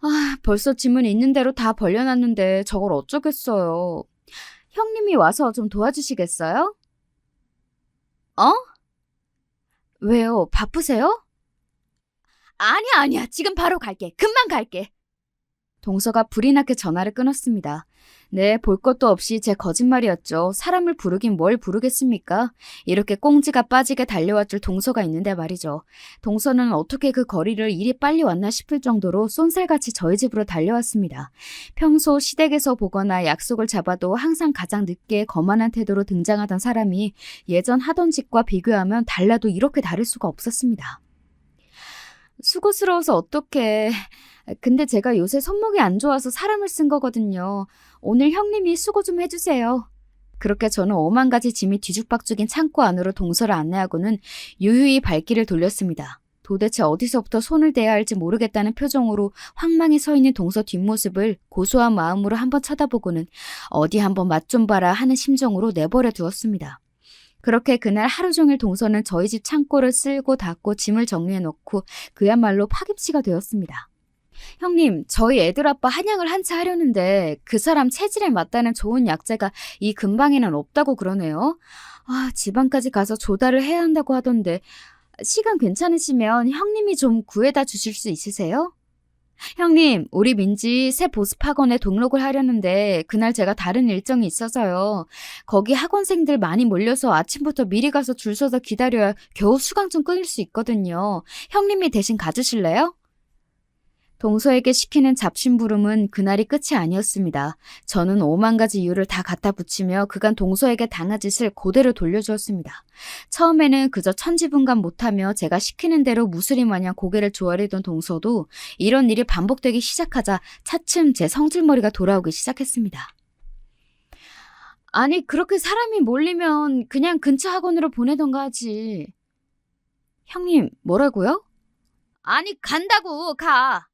Speaker 1: 아, 벌써 짐은 있는 대로 다 벌려놨는데 저걸 어쩌겠어요. 형님이 와서 좀 도와주시겠어요? 어? 왜요? 바쁘세요? 아니야, 아니야. 지금 바로 갈게. 금방 갈게. 동서가 불이 나게 전화를 끊었습니다. 네, 볼 것도 없이 제 거짓말이었죠. 사람을 부르긴 뭘 부르겠습니까? 이렇게 꽁지가 빠지게 달려왔줄 동서가 있는데 말이죠. 동서는 어떻게 그 거리를 이리 빨리 왔나 싶을 정도로 쏜살같이 저희 집으로 달려왔습니다. 평소 시댁에서 보거나 약속을 잡아도 항상 가장 늦게 거만한 태도로 등장하던 사람이 예전 하던 짓과 비교하면 달라도 이렇게 다를 수가 없었습니다. 수고스러워서 어떡해. 근데 제가 요새 손목이 안 좋아서 사람을 쓴 거거든요. 오늘 형님이 수고 좀 해주세요. 그렇게 저는 5만 가지 짐이 뒤죽박죽인 창고 안으로 동서를 안내하고는 유유히 발길을 돌렸습니다. 도대체 어디서부터 손을 대야 할지 모르겠다는 표정으로 황망히 서 있는 동서 뒷모습을 고소한 마음으로 한번 쳐다보고는 어디 한번 맛 좀 봐라 하는 심정으로 내버려 두었습니다. 그렇게 그날 하루 종일 동서는 저희 집 창고를 쓸고 닫고 짐을 정리해 놓고 그야말로 파김치가 되었습니다. 형님, 저희 애들 아빠 한약을 한차 하려는데 그 사람 체질에 맞다는 좋은 약재가 이 근방에는 없다고 그러네요. 아, 지방까지 가서 조달을 해야 한다고 하던데 시간 괜찮으시면 형님이 좀 구해다 주실 수 있으세요? 형님, 우리 민지 새 보습학원에 등록을 하려는데 그날 제가 다른 일정이 있어서요. 거기 학원생들 많이 몰려서 아침부터 미리 가서 줄 서서 기다려야 겨우 수강 좀 끊을 수 있거든요. 형님이 대신 가주실래요? 동서에게 시키는 잡심부름은 그날이 끝이 아니었습니다. 저는 5만 가지 이유를 다 갖다 붙이며 그간 동서에게 당한 짓을 그대로 돌려주었습니다. 처음에는 그저 천지분간 못하며 제가 시키는 대로 무수리 마냥 고개를 조아리던 동서도 이런 일이 반복되기 시작하자 차츰 제 성질머리가 돌아오기 시작했습니다. 아니, 그렇게 사람이 몰리면 그냥 근처 학원으로 보내던가 하지. 형님, 뭐라고요? 아니, 간다고, 가.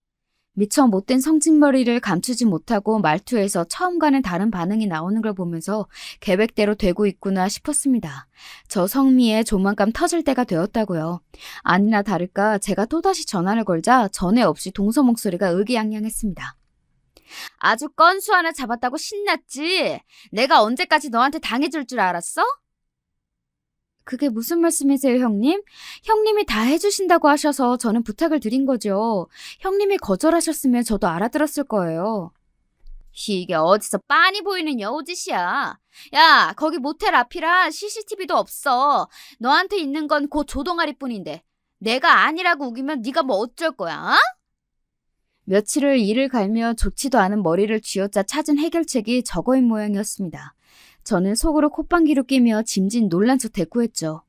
Speaker 1: 미처 못된 성질머리를 감추지 못하고 말투에서 처음과는 다른 반응이 나오는 걸 보면서 계획대로 되고 있구나 싶었습니다. 저 성미에 조만간 터질 때가 되었다고요. 아니나 다를까 제가 또다시 전화를 걸자 전에 없이 동서 목소리가 의기양양했습니다. 아주 건수 하나 잡았다고 신났지? 내가 언제까지 너한테 당해줄 줄 알았어? 그게 무슨 말씀이세요, 형님? 형님이 다 해주신다고 하셔서 저는 부탁을 드린 거죠. 형님이 거절하셨으면 저도 알아들었을 거예요. 이게 어디서 빤히 보이는 여우짓이야. 야, 거기 모텔 앞이라 CCTV도 없어. 너한테 있는 건 그 조동아리뿐인데 내가 아니라고 우기면 네가 뭐 어쩔 거야? 어? 며칠을 이를 갈며 좋지도 않은 머리를 쥐어짜 찾은 해결책이 저거인 모양이었습니다. 저는 속으로 콧방귀로 끼며 짐진 놀란 척 대꾸했죠.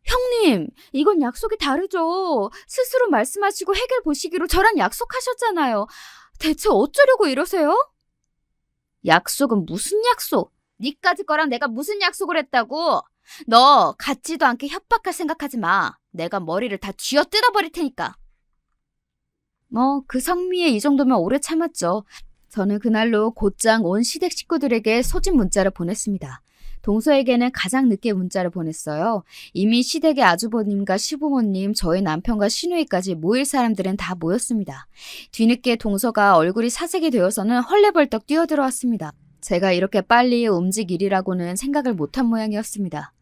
Speaker 1: 형님, 이건 약속이 다르죠. 스스로 말씀하시고 해결 보시기로 저랑 약속하셨잖아요. 대체 어쩌려고 이러세요? 약속은 무슨 약속? 니까지 거랑 내가 무슨 약속을 했다고? 너 같지도 않게 협박할 생각하지 마. 내가 머리를 다 쥐어 뜯어버릴 테니까. 그 성미에 이 정도면 오래 참았죠. 저는 그날로 곧장 온 시댁 식구들에게 소집 문자를 보냈습니다. 동서에게는 가장 늦게 문자를 보냈어요. 이미 시댁의 아주버님과 시부모님, 저희 남편과 시누이까지 모일 사람들은 다 모였습니다. 뒤늦게 동서가 얼굴이 사색이 되어서는 헐레벌떡 뛰어들어왔습니다. 제가 이렇게 빨리 움직이리라고는 생각을 못한 모양이었습니다.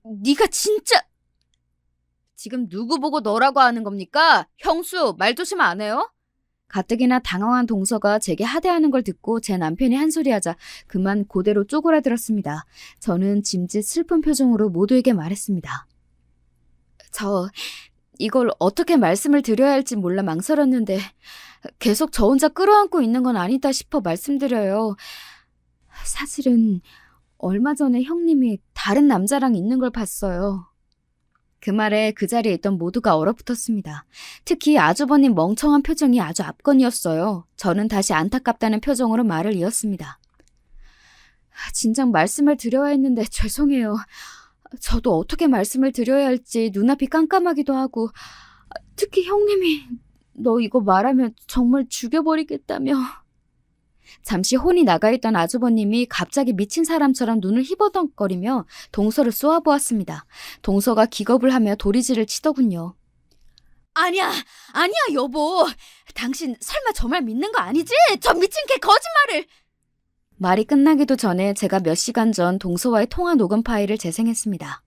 Speaker 1: 네가 진짜... 지금 누구 보고 너라고 하는 겁니까? 형수, 말 조심 안 해요? 가뜩이나 당황한 동서가 제게 하대하는 걸 듣고 제 남편이 한 소리하자 그만 그대로 쪼그라들었습니다. 저는 짐짓 슬픈 표정으로 모두에게 말했습니다. 저 이걸 어떻게 말씀을 드려야 할지 몰라 망설였는데 계속 저 혼자 끌어안고 있는 건 아니다 싶어 말씀드려요. 사실은 얼마 전에 형님이 다른 남자랑 있는 걸 봤어요. 그 말에 그 자리에 있던 모두가 얼어붙었습니다. 특히 아주버님 멍청한 표정이 아주 압권이었어요. 저는 다시 안타깝다는 표정으로 말을 이었습니다. 진작 말씀을 드려야 했는데 죄송해요. 저도 어떻게 말씀을 드려야 할지 눈앞이 깜깜하기도 하고 특히 형님이 너 이거 말하면 정말 죽여버리겠다며. 잠시 혼이 나가 있던 아주버님이 갑자기 미친 사람처럼 눈을 희버덕거리며 동서를 쏘아보았습니다. 동서가 기겁을 하며 도리지를 치더군요. 아니야, 아니야, 여보. 당신 설마 저 말 믿는 거 아니지? 저 미친 개 거짓말을! 말이 끝나기도 전에 제가 몇 시간 전 동서와의 통화 녹음 파일을 재생했습니다.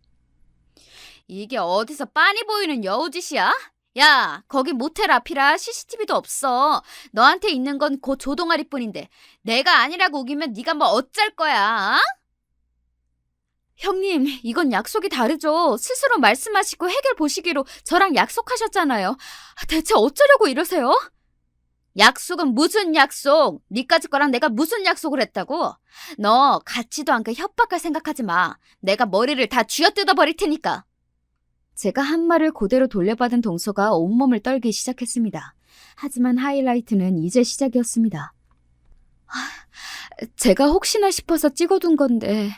Speaker 1: 이게 어디서 빤히 보이는 여우짓이야? 야, 거기 모텔 앞이라 CCTV도 없어. 너한테 있는 건 그 조동아리뿐인데 내가 아니라고 우기면 네가 뭐 어쩔 거야? 형님, 이건 약속이 다르죠. 스스로 말씀하시고 해결 보시기로 저랑 약속하셨잖아요. 대체 어쩌려고 이러세요? 약속은 무슨 약속? 니까지 거랑 내가 무슨 약속을 했다고? 너 같지도 않게 협박할 생각하지 마. 내가 머리를 다 쥐어뜯어 버릴 테니까. 제가 한 말을 그대로 돌려받은 동서가 온몸을 떨기 시작했습니다. 하지만 하이라이트는 이제 시작이었습니다. 제가 혹시나 싶어서 찍어둔 건데...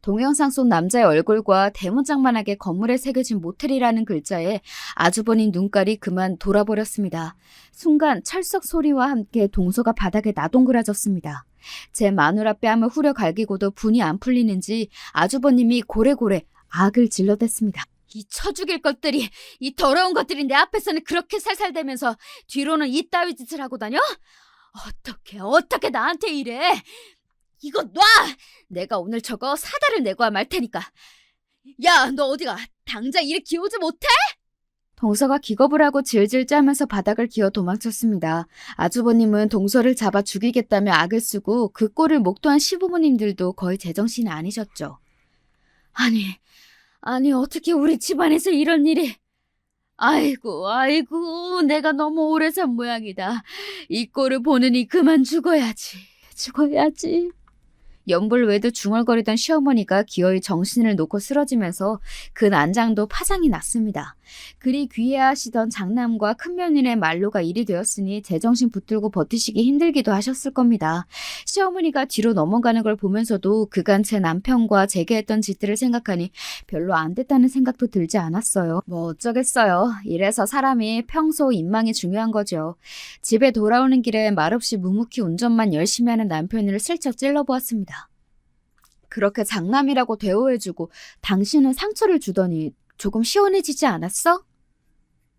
Speaker 1: 동영상 속 남자의 얼굴과 대문짝만하게 건물에 새겨진 모텔이라는 글자에 아주버님 눈깔이 그만 돌아버렸습니다. 순간 철썩 소리와 함께 동서가 바닥에 나동그라졌습니다. 제 마누라 뺨을 후려 갈기고도 분이 안 풀리는지 아주버님이 고래고래 악을 질러댔습니다. 이 처죽일 것들이, 이 더러운 것들이 내 앞에서는 그렇게 살살대면서 뒤로는 이따위 짓을 하고 다녀? 어떻게 나한테 이래? 이거 놔! 내가 오늘 저거 사다를 내고 말 테니까. 야, 너 어디가? 당장 이리 기어오지 못해? 동서가 기겁을 하고 질질 짜면서 바닥을 기어 도망쳤습니다. 아주버님은 동서를 잡아 죽이겠다며 악을 쓰고 그 꼴을 목도한 시부모님들도 거의 제정신이 아니셨죠. 아니 어떻게 우리 집안에서 이런 일이... 아이고, 내가 너무 오래 산 모양이다. 이 꼴을 보느니 그만 죽어야지. 연불외도 중얼거리던 시어머니가 기어이 정신을 놓고 쓰러지면서 그 난장도 파장이 났습니다. 그리 귀해하시던 장남과 큰며느리의 말로가 일이 되었으니 제정신 붙들고 버티시기 힘들기도 하셨을 겁니다. 시어머니가 뒤로 넘어가는 걸 보면서도 그간 제 남편과 제게 했던 짓들을 생각하니 별로 안 됐다는 생각도 들지 않았어요. 뭐 어쩌겠어요. 이래서 사람이 평소 인망이 중요한 거죠. 집에 돌아오는 길에 말없이 묵묵히 운전만 열심히 하는 남편을 슬쩍 찔러보았습니다. 그렇게 장남이라고 대우해주고 당신은 상처를 주더니 조금 시원해지지 않았어?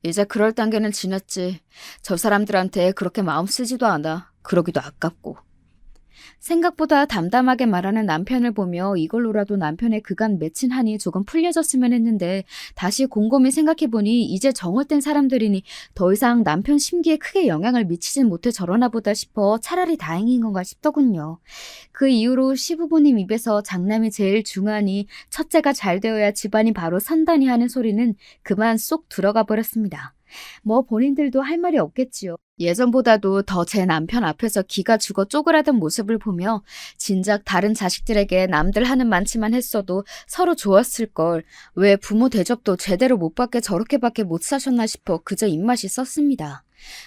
Speaker 1: 이제 그럴 단계는 지났지. 저 사람들한테 그렇게 마음 쓰지도 않아. 그러기도 아깝고. 생각보다 담담하게 말하는 남편을 보며 이걸로라도 남편의 그간 맺힌 한이 조금 풀려졌으면 했는데 다시 곰곰이 생각해보니 이제 정을 뗀 사람들이니 더 이상 남편 심기에 크게 영향을 미치진 못해 저러나 보다 싶어 차라리 다행인 건가 싶더군요. 그 이후로 시부모님 입에서 장남이 제일 중하니 첫째가 잘 되어야 집안이 바로 선다니 하는 소리는 그만 쏙 들어가 버렸습니다. 뭐 본인들도 할 말이 없겠지요. 예전보다도 더 제 남편 앞에서 기가 죽어 쪼그라든 모습을 보며 진작 다른 자식들에게 남들 하는 만치만 했어도 서로 좋았을 걸 왜 부모 대접도 제대로 못 받게 저렇게밖에 못 사셨나 싶어 그저 입맛이 썼습니다.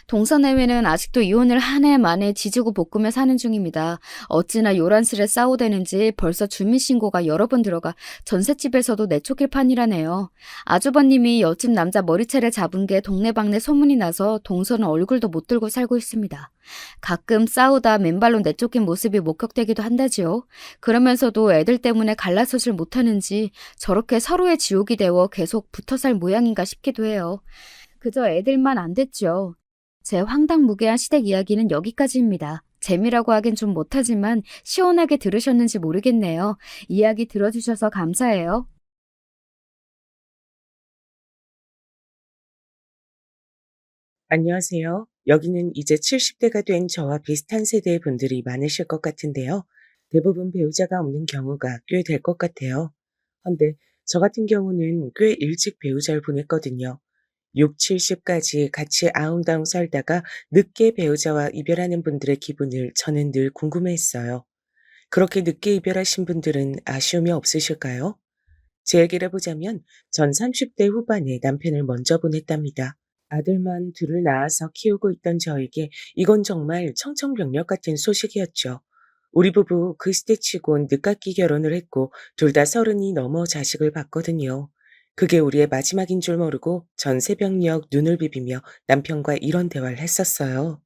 Speaker 1: 동서내외는 아직도 이혼을 한 해 만에 지지고 볶으며 사는 중입니다. 어찌나 요란스레 싸우대는지 벌써 주민신고가 여러 번 들어가 전셋집에서도 내쫓길 판이라네요. 아주버님이 옆집 남자 머리채를 잡은 게 동네방네 소문이 나서 동서는 얼굴도 못 들고 살고 있습니다. 가끔 싸우다 맨발로 내쫓긴 모습이 목격되기도 한다지요. 그러면서도 애들 때문에 갈라서질 못하는지 저렇게 서로의 지옥이 되어 계속 붙어살 모양인가 싶기도 해요. 그저 애들만 안 됐죠. 제 황당무계한 시댁 이야기는 여기까지입니다. 재미라고 하긴 좀 못하지만 시원하게 들으셨는지 모르겠네요. 이야기 들어주셔서 감사해요.
Speaker 2: 안녕하세요. 여기는 이제 70대가 된 저와 비슷한 세대의 분들이 많으실 것 같은데요. 대부분 배우자가 없는 경우가 꽤 될 것 같아요. 헌데 저 같은 경우는 꽤 일찍 배우자를 보냈거든요. 6, 70까지 같이 아웅다웅 살다가 늦게 배우자와 이별하는 분들의 기분을 저는 늘 궁금해했어요. 그렇게 늦게 이별하신 분들은 아쉬움이 없으실까요? 제 얘기를 해보자면 전 30대 후반에 남편을 먼저 보냈답니다. 아들만 둘을 낳아서 키우고 있던 저에게 이건 정말 청천벽력 같은 소식이었죠. 우리 부부 그 시대치곤 늦깎이 결혼을 했고 둘 다 30이 넘어 자식을 봤거든요. 그게 우리의 마지막인 줄 모르고 전 새벽녘 눈을 비비며 남편과 이런 대화를 했었어요.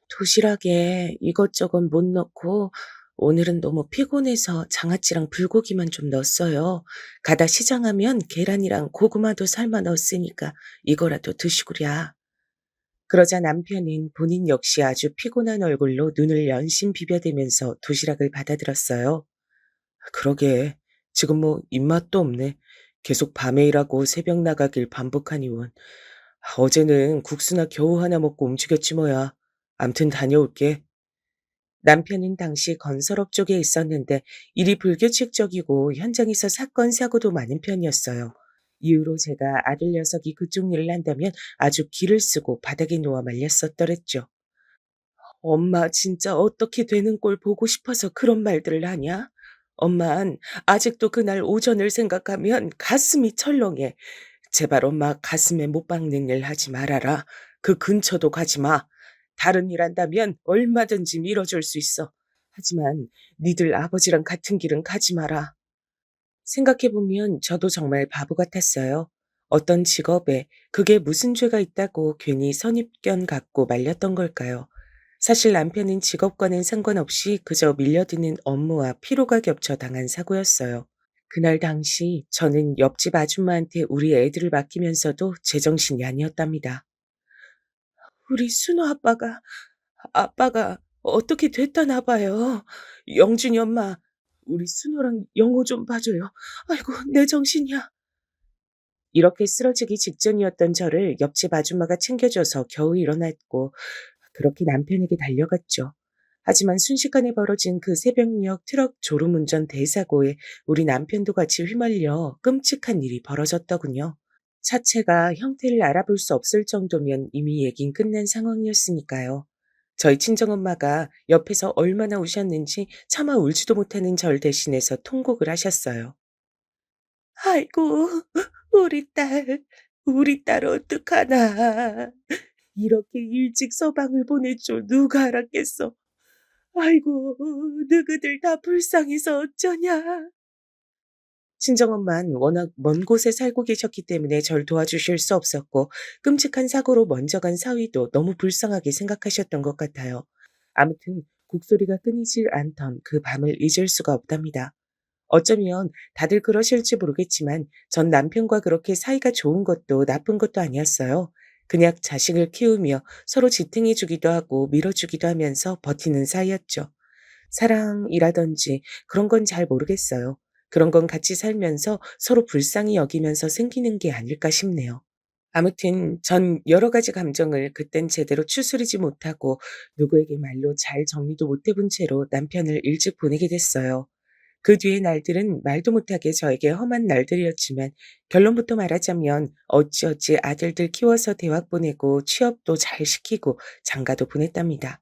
Speaker 2: 도시락에 이것저것 못 넣고 오늘은 너무 피곤해서 장아찌랑 불고기만 좀 넣었어요. 가다 시장하면 계란이랑 고구마도 삶아 넣었으니까 이거라도 드시구랴. 그러자 남편은 본인 역시 아주 피곤한 얼굴로 눈을 연신 비벼대면서 도시락을 받아들었어요. 그러게. 지금 뭐 입맛도 없네. 계속 밤에 일하고 새벽 나가길 반복하니 원. 어제는 국수나 겨우 하나 먹고 움직였지 뭐야. 암튼 다녀올게. 남편은 당시 건설업 쪽에 있었는데 일이 불규칙적이고 현장에서 사건, 사고도 많은 편이었어요. 이후로 제가 아들 녀석이 그쪽 일을 한다면 아주 기를 쓰고 바닥에 누워 말렸었더랬죠. 엄마 진짜 어떻게 되는 꼴 보고 싶어서 그런 말들을 하냐? 엄만 아직도 그날 오전을 생각하면 가슴이 철렁해. 제발 엄마 가슴에 못 박는 일 하지 말아라. 그 근처도 가지 마. 다른 일 한다면 얼마든지 밀어줄 수 있어. 하지만 니들 아버지랑 같은 길은 가지 마라. 생각해보면 저도 정말 바보 같았어요. 어떤 직업에 그게 무슨 죄가 있다고 괜히 선입견 갖고 말렸던 걸까요? 사실 남편은 직업과는 상관없이 그저 밀려드는 업무와 피로가 겹쳐 당한 사고였어요. 그날 당시 저는 옆집 아줌마한테 우리 애들을 맡기면서도 제정신이 아니었답니다. 우리 순호 아빠가 어떻게 됐다나 봐요. 영준이 엄마, 우리 순호랑 영호 좀 봐줘요. 아이고, 내 정신이야. 이렇게 쓰러지기 직전이었던 저를 옆집 아줌마가 챙겨줘서 겨우 일어났고, 그렇게 남편에게 달려갔죠. 하지만 순식간에 벌어진 그 새벽녘 트럭 졸음운전 대사고에 우리 남편도 같이 휘말려 끔찍한 일이 벌어졌더군요. 차체가 형태를 알아볼 수 없을 정도면 이미 얘긴 끝난 상황이었으니까요. 저희 친정엄마가 옆에서 얼마나 우셨는지 차마 울지도 못하는 절 대신해서 통곡을 하셨어요. 아이고, 우리 우리 딸 어떡하나. 이렇게 일찍 서방을 보낼 줄 누가 알았겠어. 아이고, 너희들 다 불쌍해서 어쩌냐. 친정엄만 워낙 먼 곳에 살고 계셨기 때문에 절 도와주실 수 없었고 끔찍한 사고로 먼저 간 사위도 너무 불쌍하게 생각하셨던 것 같아요. 아무튼 곡소리가 끊이질 않던 그 밤을 잊을 수가 없답니다. 어쩌면 다들 그러실지 모르겠지만 전 남편과 그렇게 사이가 좋은 것도 나쁜 것도 아니었어요. 그냥 자식을 키우며 서로 지탱해주기도 하고 밀어주기도 하면서 버티는 사이였죠. 사랑이라든지 그런 건 잘 모르겠어요. 그런 건 같이 살면서 서로 불쌍히 여기면서 생기는 게 아닐까 싶네요. 아무튼 전 여러 가지 감정을 그땐 제대로 추스리지 못하고 누구에게 말로 잘 정리도 못 해본 채로 남편을 일찍 보내게 됐어요. 그 뒤의 날들은 말도 못하게 저에게 험한 날들이었지만 결론부터 말하자면 어찌어찌 아들들 키워서 대학 보내고 취업도 잘 시키고 장가도 보냈답니다.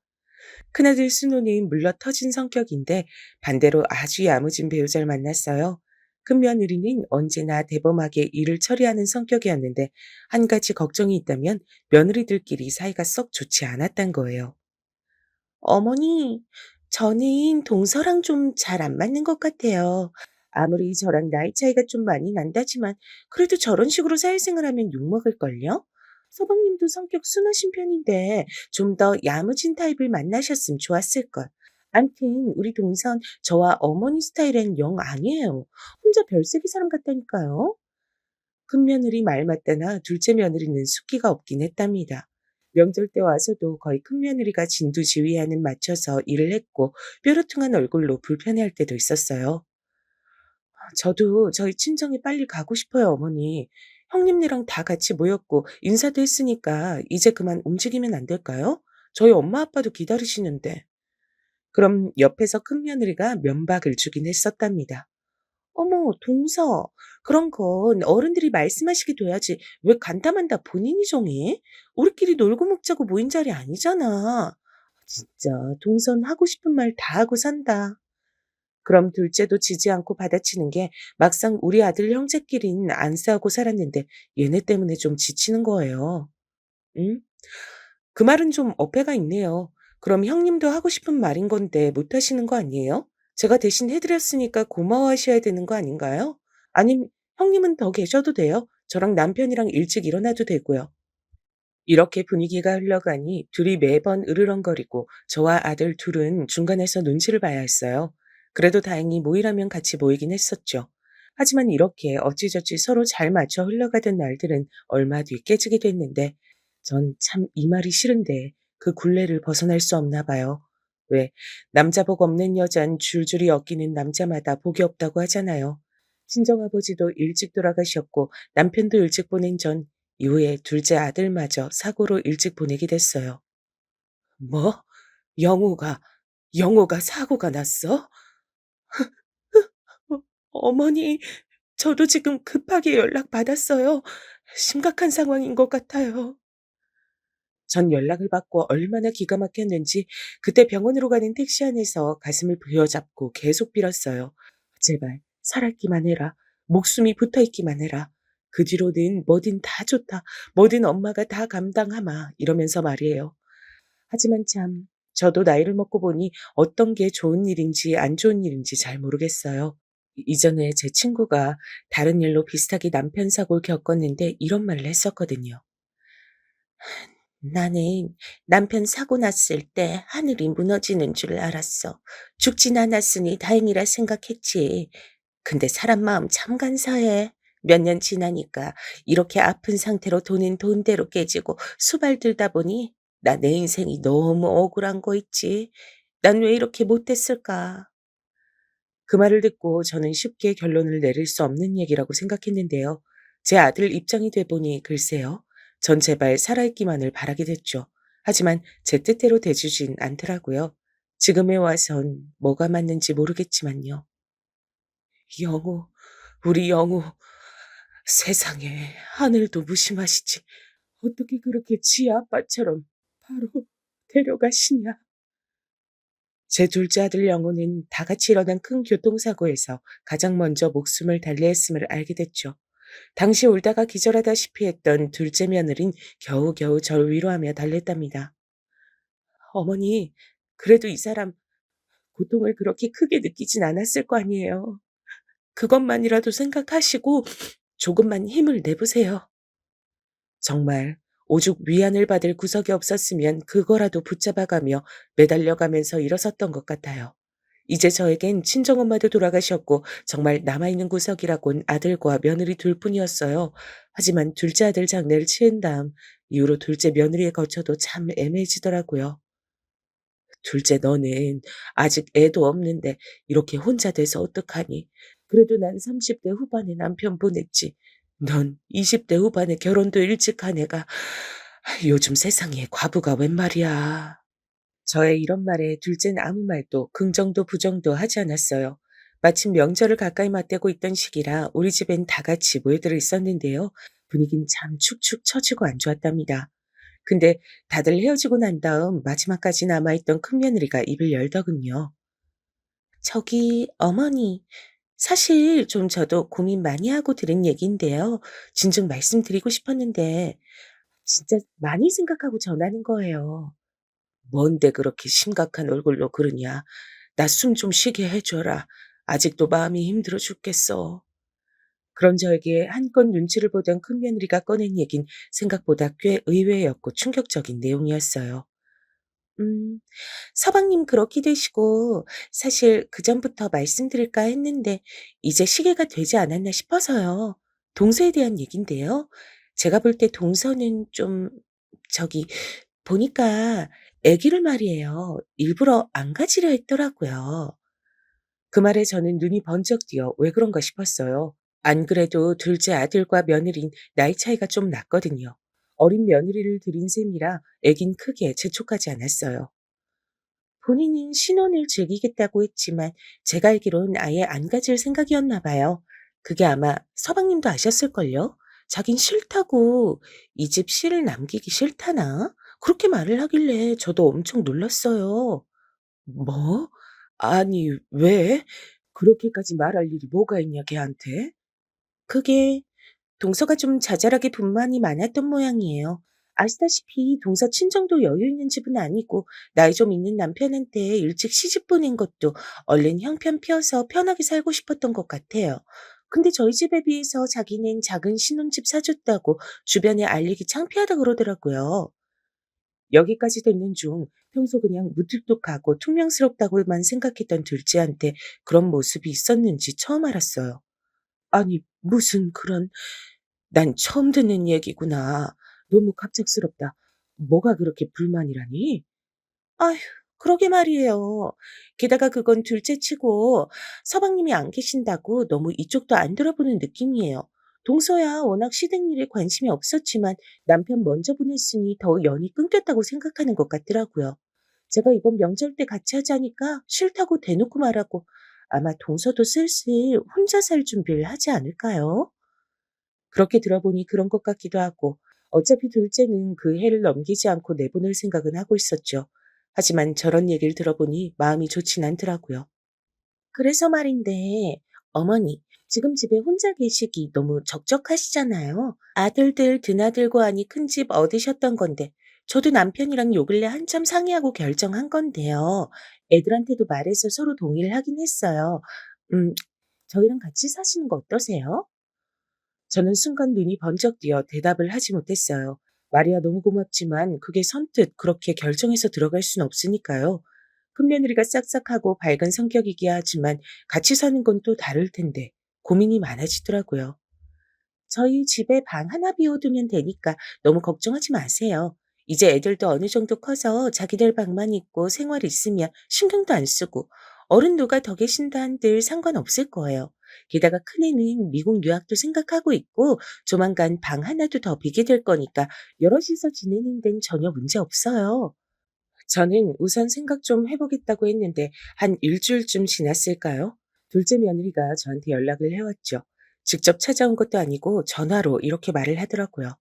Speaker 2: 큰아들 순호는 물러 터진 성격인데 반대로 아주 야무진 배우자를 만났어요. 큰며느리는 언제나 대범하게 일을 처리하는 성격이었는데 한 가지 걱정이 있다면 며느리들끼리 사이가 썩 좋지 않았단 거예요. 어머니, 저는 동서랑 좀 잘 안 맞는 것 같아요. 아무리 저랑 나이 차이가 좀 많이 난다지만 그래도 저런 식으로 사회생활 하면 욕먹을걸요? 서방님도 성격 순하신 편인데 좀 더 야무진 타입을 만나셨으면 좋았을걸. 암튼 우리 동선 저와 어머니 스타일은 영 아니에요. 혼자 별세기 사람 같다니까요. 큰며느리 말 맞다나 둘째 며느리는 숫기가 없긴 했답니다. 명절 때 와서도 거의 큰며느리가 진두지휘하는 맞춰서 일을 했고 뾰루퉁한 얼굴로 불편해할 때도 있었어요. 저도 저희 친정에 빨리 가고 싶어요, 어머니. 형님네랑 다 같이 모였고 인사도 했으니까 이제 그만 움직이면 안 될까요? 저희 엄마 아빠도 기다리시는데. 그럼 옆에서 큰며느리가 면박을 주긴 했었답니다. 어머, 동서. 그런 건 어른들이 말씀하시게 둬야지. 왜 간담한다 본인이 정해? 우리끼리 놀고 먹자고 모인 자리 아니잖아. 진짜 동선 하고 싶은 말 다 하고 산다. 그럼 둘째도 지지 않고 받아치는 게 막상 우리 아들 형제끼리는 안 싸우고 살았는데 얘네 때문에 좀 지치는 거예요. 응? 그 말은 좀 어폐가 있네요. 그럼 형님도 하고 싶은 말인 건데 못 하시는 거 아니에요? 제가 대신 해드렸으니까 고마워하셔야 되는 거 아닌가요? 아님 형님은 더 계셔도 돼요. 저랑 남편이랑 일찍 일어나도 되고요. 이렇게 분위기가 흘러가니 둘이 매번 으르렁거리고 저와 아들 둘은 중간에서 눈치를 봐야 했어요. 그래도 다행히 모이라면 같이 모이긴 했었죠. 하지만 이렇게 어찌저찌 서로 잘 맞춰 흘러가던 날들은 얼마 뒤 깨지게 됐는데 전 참 이 말이 싫은데 그 굴레를 벗어날 수 없나 봐요. 왜 남자 복 없는 여잔 줄줄이 엮이는 남자마다 복이 없다고 하잖아요. 친정아버지도 일찍 돌아가셨고 남편도 일찍 보낸 전 이후에 둘째 아들마저 사고로 일찍 보내게 됐어요. 뭐? 영호가, 영호가 사고가 났어? 어, 어머니, 저도 지금 급하게 연락받았어요. 심각한 상황인 것 같아요. 전 연락을 받고 얼마나 기가 막혔는지 그때 병원으로 가는 택시 안에서 가슴을 부여잡고 계속 빌었어요. 제발 살아있기만 해라. 목숨이 붙어있기만 해라. 그 뒤로는 뭐든 다 좋다. 뭐든 엄마가 다 감당하마. 이러면서 말이에요. 하지만 참 저도 나이를 먹고 보니 어떤 게 좋은 일인지 안 좋은 일인지 잘 모르겠어요. 이전에 제 친구가 다른 일로 비슷하게 남편 사고를 겪었는데 이런 말을 했었거든요. 나는 남편 사고 났을 때 하늘이 무너지는 줄 알았어. 죽진 않았으니 다행이라 생각했지. 근데 사람 마음 참 간사해. 몇 년 지나니까 이렇게 아픈 상태로 돈은 돈대로 깨지고 수발들다 보니 나 내 인생이 너무 억울한 거 있지. 난 왜 이렇게 못됐을까? 그 말을 듣고 저는 쉽게 결론을 내릴 수 없는 얘기라고 생각했는데요. 제 아들 입장이 돼 보니 글쎄요. 전 제발 살아있기만을 바라게 됐죠. 하지만 제 뜻대로 돼주진 않더라고요. 지금에 와선 뭐가 맞는지 모르겠지만요. 영호, 우리 영호, 세상에 하늘도 무심하시지. 어떻게 그렇게 지 아빠처럼 바로 데려가시냐. 제 둘째 아들 영호는 다 같이 일어난 큰 교통사고에서 가장 먼저 목숨을 달리했음을 알게 됐죠. 당시 울다가 기절하다시피 했던 둘째 며느린 겨우겨우 절 위로하며 달랬답니다. 어머니, 그래도 이 사람 고통을 그렇게 크게 느끼진 않았을 거 아니에요. 그것만이라도 생각하시고 조금만 힘을 내보세요. 정말 오죽 위안을 받을 구석이 없었으면 그거라도 붙잡아가며 매달려가면서 일어섰던 것 같아요. 이제 저에겐 친정엄마도 돌아가셨고 정말 남아있는 구석이라곤 아들과 며느리 둘뿐이었어요. 하지만 둘째 아들 장례를 치른 다음 이후로 둘째 며느리에 거쳐도 참 애매해지더라고요. 둘째 너는 아직 애도 없는데 이렇게 혼자 돼서 어떡하니? 그래도 난 30대 후반에 남편 보냈지. 넌 20대 후반에 결혼도 일찍 한 애가 요즘 세상에 과부가 웬 말이야. 저의 이런 말에 둘째는 아무 말도 긍정도 부정도 하지 않았어요. 마침 명절을 가까이 맞대고 있던 시기라 우리 집엔 다 같이 모여들어 있었는데요. 분위기는 참 축축 처지고 안 좋았답니다. 근데 다들 헤어지고 난 다음 마지막까지 남아있던 큰며느리가 입을 열더군요. 저기 어머니, 사실 좀 저도 고민 많이 하고 들은 얘기인데요. 진즉 말씀드리고 싶었는데 진짜 많이 생각하고 전하는 거예요. 뭔데 그렇게 심각한 얼굴로 그러냐. 나 숨 좀 쉬게 해줘라. 아직도 마음이 힘들어 죽겠어. 그런 저에게 한껏 눈치를 보던 큰며느리가 꺼낸 얘긴 생각보다 꽤 의외였고 충격적인 내용이었어요. 음, 서방님 그렇게 되시고 사실 그전부터 말씀드릴까 했는데 이제 시기가 되지 않았나 싶어서요. 동서에 대한 얘긴데요. 제가 볼 때 동서는 좀 저기 보니까 아기를 말이에요. 일부러 안 가지려 했더라고요. 그 말에 저는 눈이 번쩍 띄어 왜 그런가 싶었어요. 안 그래도 둘째 아들과 며느린 나이 차이가 좀 났거든요. 어린 며느리를 들인 셈이라 애긴 크게 재촉하지 않았어요. 본인은 신혼을 즐기겠다고 했지만 제가 알기론 아예 안 가질 생각이었나 봐요. 그게 아마 서방님도 아셨을걸요? 자긴 싫다고 이 집 씨를 남기기 싫다나? 그렇게 말을 하길래 저도 엄청 놀랐어요. 뭐? 아니, 왜? 그렇게까지 말할 일이 뭐가 있냐, 걔한테? 그게 동서가 좀 자잘하게 불만이 많았던 모양이에요. 아시다시피 동서 친정도 여유 있는 집은 아니고 나이 좀 있는 남편한테 일찍 시집 보낸 것도 얼른 형편 피워서 편하게 살고 싶었던 것 같아요. 근데 저희 집에 비해서 자기는 작은 신혼집 사줬다고 주변에 알리기 창피하다 그러더라고요. 여기까지 듣는 중 평소 그냥 무뚝뚝하고 퉁명스럽다고만 생각했던 둘째한테 그런 모습이 있었는지 처음 알았어요. 아니, 무슨 그런, 난 처음 듣는 얘기구나. 너무 갑작스럽다. 뭐가 그렇게 불만이라니? 아휴, 그러게 말이에요. 게다가 그건 둘째치고 서방님이 안 계신다고 너무 이쪽도 안 들어보는 느낌이에요. 동서야 워낙 시댁 일에 관심이 없었지만 남편 먼저 보냈으니 더 연이 끊겼다고 생각하는 것 같더라고요. 제가 이번 명절 때 같이 하자니까 싫다고 대놓고 말하고 아마 동서도 슬슬 혼자 살 준비를 하지 않을까요? 그렇게 들어보니 그런 것 같기도 하고 어차피 둘째는 그 해를 넘기지 않고 내보낼 생각은 하고 있었죠. 하지만 저런 얘기를 들어보니 마음이 좋진 않더라고요. 그래서 말인데, 어머니, 지금 집에 혼자 계시기 너무 적적하시잖아요. 아들들, 드나들고 하니 큰 집 얻으셨던 건데, 저도 남편이랑 요 근래 한참 상의하고 결정한 건데요. 애들한테도 말해서 서로 동의를 하긴 했어요. 음, 저희랑 같이 사시는 거 어떠세요? 저는 순간 눈이 번쩍 뜨여 대답을 하지 못했어요. 말이야 너무 고맙지만 그게 선뜻 그렇게 결정해서 들어갈 순 없으니까요. 큰며느리가 싹싹하고 밝은 성격이기야 하지만 같이 사는 건 또 다를 텐데 고민이 많아지더라고요. 저희 집에 방 하나 비워두면 되니까 너무 걱정하지 마세요. 이제 애들도 어느 정도 커서 자기들 방만 있고 생활 있으면 신경도 안 쓰고 어른 누가 더 계신다 한들 상관없을 거예요. 게다가 큰애는 미국 유학도 생각하고 있고 조만간 방 하나도 더 비게 될 거니까 여럿이서 지내는 데는 전혀 문제 없어요. 저는 우선 생각 좀 해보겠다고 했는데 한 일주일쯤 지났을까요? 둘째 며느리가 저한테 연락을 해왔죠. 직접 찾아온 것도 아니고 전화로 이렇게 말을 하더라고요.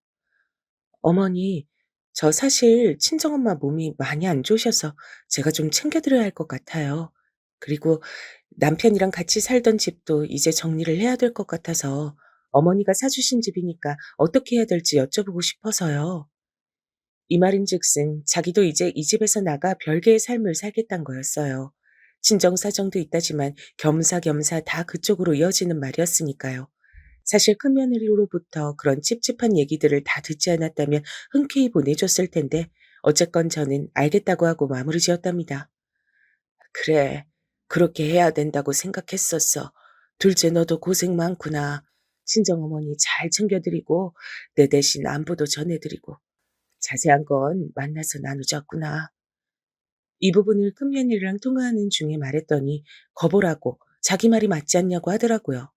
Speaker 2: 어머니, 저 사실 친정엄마 몸이 많이 안 좋으셔서 제가 좀 챙겨드려야 할 것 같아요. 그리고 남편이랑 같이 살던 집도 이제 정리를 해야 될 것 같아서 어머니가 사주신 집이니까 어떻게 해야 될지 여쭤보고 싶어서요. 이 말인즉슨 자기도 이제 이 집에서 나가 별개의 삶을 살겠단 거였어요. 친정 사정도 있다지만 겸사겸사 다 그쪽으로 이어지는 말이었으니까요. 사실 큰며느리로부터 그런 찝찝한 얘기들을 다 듣지 않았다면 흔쾌히 보내줬을 텐데 어쨌건 저는 알겠다고 하고 마무리 지었답니다. 그래, 그렇게 해야 된다고 생각했었어. 둘째 너도 고생 많구나. 친정어머니 잘 챙겨드리고 내 대신 안부도 전해드리고 자세한 건 만나서 나누자꾸나. 이 부분을 큰며느리랑 통화하는 중에 말했더니 거보라고 자기 말이 맞지 않냐고 하더라고요.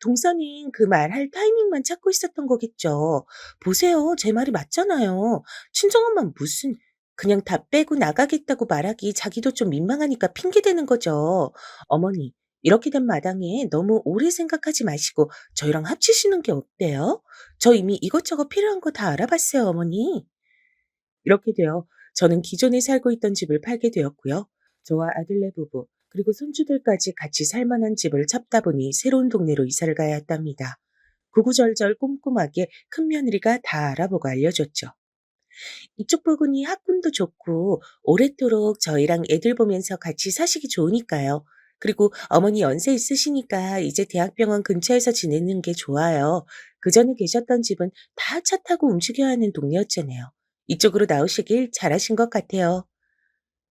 Speaker 2: 동서는 그 말할 타이밍만 찾고 있었던 거겠죠. 보세요. 제 말이 맞잖아요. 친정엄마는 무슨 그냥 다 빼고 나가겠다고 말하기 자기도 좀 민망하니까 핑계대는 거죠. 어머니, 이렇게 된 마당에 너무 오래 생각하지 마시고 저희랑 합치시는 게 어때요? 저 이미 이것저것 필요한 거 다 알아봤어요, 어머니. 이렇게 되어 저는 기존에 살고 있던 집을 팔게 되었고요. 저와 아들네 부부, 그리고 손주들까지 같이 살 만한 집을 찾다 보니 새로운 동네로 이사를 가야 했답니다. 구구절절 꼼꼼하게 큰며느리가 다 알아보고 알려줬죠. 이쪽 부분이 학군도 좋고 오랫도록 저희랑 애들 보면서 같이 사시기 좋으니까요. 그리고 어머니 연세 있으시니까 이제 대학병원 근처에서 지내는 게 좋아요. 그전에 계셨던 집은 다 차 타고 움직여야 하는 동네였잖아요. 이쪽으로 나오시길 잘하신 것 같아요.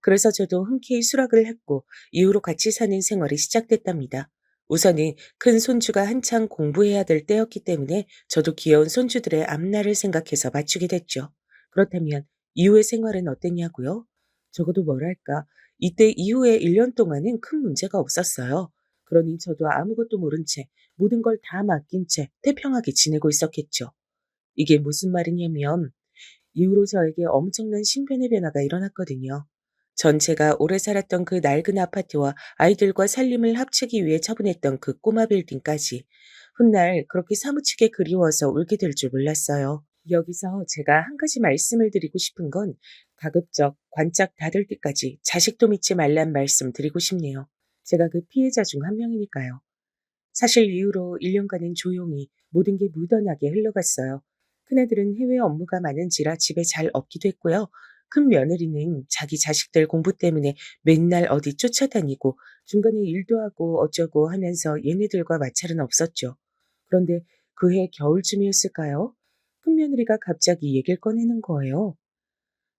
Speaker 2: 그래서 저도 흔쾌히 수락을 했고 이후로 같이 사는 생활이 시작됐답니다. 우선은 큰 손주가 한창 공부해야 될 때였기 때문에 저도 귀여운 손주들의 앞날을 생각해서 맞추게 됐죠. 그렇다면 이후의 생활은 어땠냐고요? 적어도 뭐랄까, 이때 이후에 1년 동안은 큰 문제가 없었어요. 그러니 저도 아무것도 모른 채 모든 걸 다 맡긴 채 태평하게 지내고 있었겠죠. 이게 무슨 말이냐면 이후로 저에게 엄청난 신변의 변화가 일어났거든요. 전 제가 오래 살았던 그 낡은 아파트와 아이들과 살림을 합치기 위해 처분했던 그 꼬마 빌딩까지 훗날 그렇게 사무치게 그리워서 울게 될 줄 몰랐어요. 여기서 제가 한 가지 말씀을 드리고 싶은 건 가급적 관짝 닫을 때까지 자식도 믿지 말란 말씀 드리고 싶네요. 제가 그 피해자 중 한 명이니까요. 사실 이후로 1년간은 조용히 모든 게 무던하게 흘러갔어요. 큰애들은 해외 업무가 많은지라 집에 잘 없기도 했고요. 큰 며느리는 자기 자식들 공부 때문에 맨날 어디 쫓아다니고 중간에 일도 하고 어쩌고 하면서 얘네들과 마찰은 없었죠. 그런데 그해 겨울쯤이었을까요? 큰며느리가 갑자기 얘기를 꺼내는 거예요.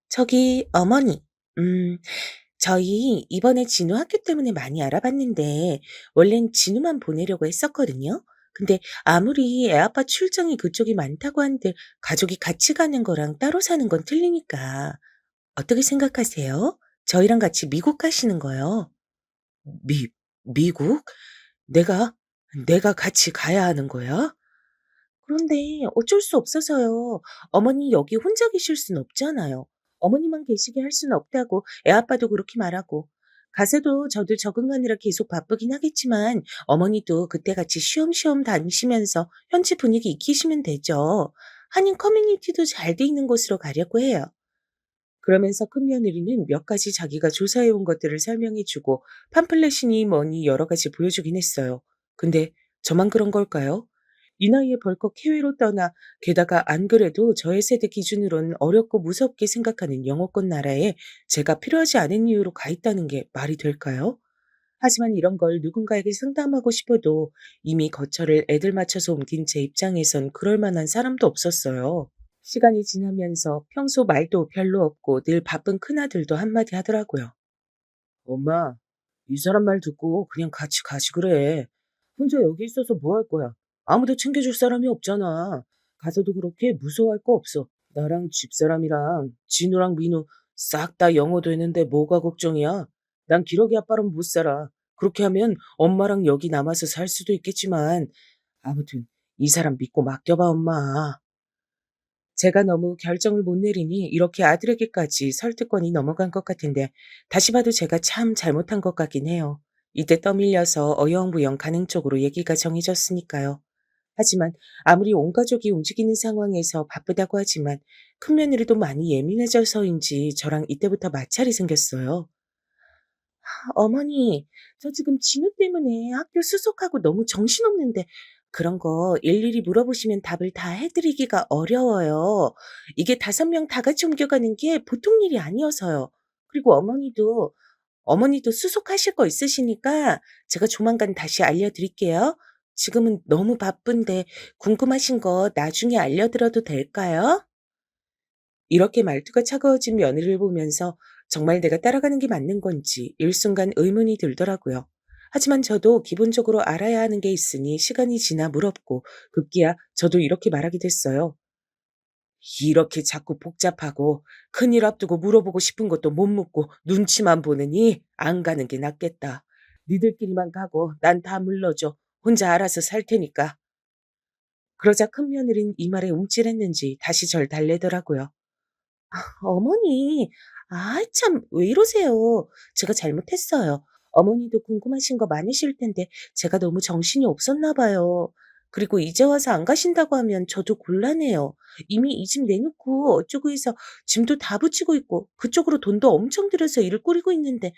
Speaker 2: 저기 어머니, 음, 저희 이번에 진우 학교 때문에 많이 알아봤는데 원래는 진우만 보내려고 했었거든요. 근데 아무리 애아빠 출장이 그쪽이 많다고 한들 가족이 같이 가는 거랑 따로 사는 건 틀리니까 어떻게 생각하세요? 저희랑 같이 미국 가시는 거요. 미, 미국? 내가, 내가 같이 가야 하는 거야? 그런데 어쩔 수 없어서요. 어머니 여기 혼자 계실 순 없잖아요. 어머니만 계시게 할 수는 없다고 애아빠도 그렇게 말하고. 가서도 저도 적응하느라 계속 바쁘긴 하겠지만 어머니도 그때같이 쉬엄쉬엄 다니시면서 현지 분위기 익히시면 되죠. 한인 커뮤니티도 잘 돼 있는 곳으로 가려고 해요. 그러면서 큰며느리는 몇 가지 자기가 조사해 온 것들을 설명해 주고 팜플렛이니 뭐니 여러 가지 보여주긴 했어요. 근데 저만 그런 걸까요? 이 나이에 벌컥 해외로 떠나 게다가 안 그래도 저의 세대 기준으로는 어렵고 무섭게 생각하는 영어권 나라에 제가 필요하지 않은 이유로 가 있다는 게 말이 될까요? 하지만 이런 걸 누군가에게 상담하고 싶어도 이미 거처를 애들 맞춰서 옮긴 제 입장에선 그럴 만한 사람도 없었어요. 시간이 지나면서 평소 말도 별로 없고 늘 바쁜 큰아들도 한마디 하더라고요. 엄마, 이 사람 말 듣고 그냥 같이 가시 그래. 혼자 여기 있어서 뭐 할 거야? 아무도 챙겨줄 사람이 없잖아. 가서도 그렇게 무서워할 거 없어. 나랑 집사람이랑 진우랑 민우 싹 다 영어 되는데 뭐가 걱정이야? 난 기러기 아빠랑 못 살아. 그렇게 하면 엄마랑 여기 남아서 살 수도 있겠지만 아무튼 이 사람 믿고 맡겨봐 엄마. 제가 너무 결정을 못 내리니 이렇게 아들에게까지 설득권이 넘어간 것 같은데 다시 봐도 제가 참 잘못한 것 같긴 해요. 이때 떠밀려서 어영부영 가는 쪽으로 얘기가 정해졌으니까요. 하지만 아무리 온 가족이 움직이는 상황에서 바쁘다고 하지만 큰며느리도 많이 예민해져서인지 저랑 이때부터 마찰이 생겼어요. 어머니, 저 지금 진우 때문에 학교 수속하고 너무 정신없는데 그런 거 일일이 물어보시면 답을 다 해드리기가 어려워요. 이게 5명 다 같이 옮겨가는 게 보통 일이 아니어서요. 그리고 어머니도 수속하실 거 있으시니까 제가 조만간 다시 알려드릴게요. 지금은 너무 바쁜데 궁금하신 거 나중에 알려드려도 될까요? 이렇게 말투가 차가워진 며느리를 보면서 정말 내가 따라가는 게 맞는 건지 일순간 의문이 들더라고요. 하지만 저도 기본적으로 알아야 하는 게 있으니 시간이 지나 물었고 급기야 저도 이렇게 말하게 됐어요. 이렇게 자꾸 복잡하고 큰일 앞두고 물어보고 싶은 것도 못 묻고 눈치만 보느니 안 가는 게 낫겠다. 니들끼리만 가고 난 다 물러줘. 혼자 알아서 살 테니까. 그러자 큰며느린 이 말에 움찔했는지 다시 절 달래더라고요. 어머니, 참, 왜 이러세요? 제가 잘못했어요. 어머니도 궁금하신 거 많으실 텐데 제가 너무 정신이 없었나 봐요. 그리고 이제 와서 안 가신다고 하면 저도 곤란해요. 이미 이 집 내놓고 어쩌고 해서 짐도 다 붙이고 있고 그쪽으로 돈도 엄청 들여서 일을 꾸리고 있는데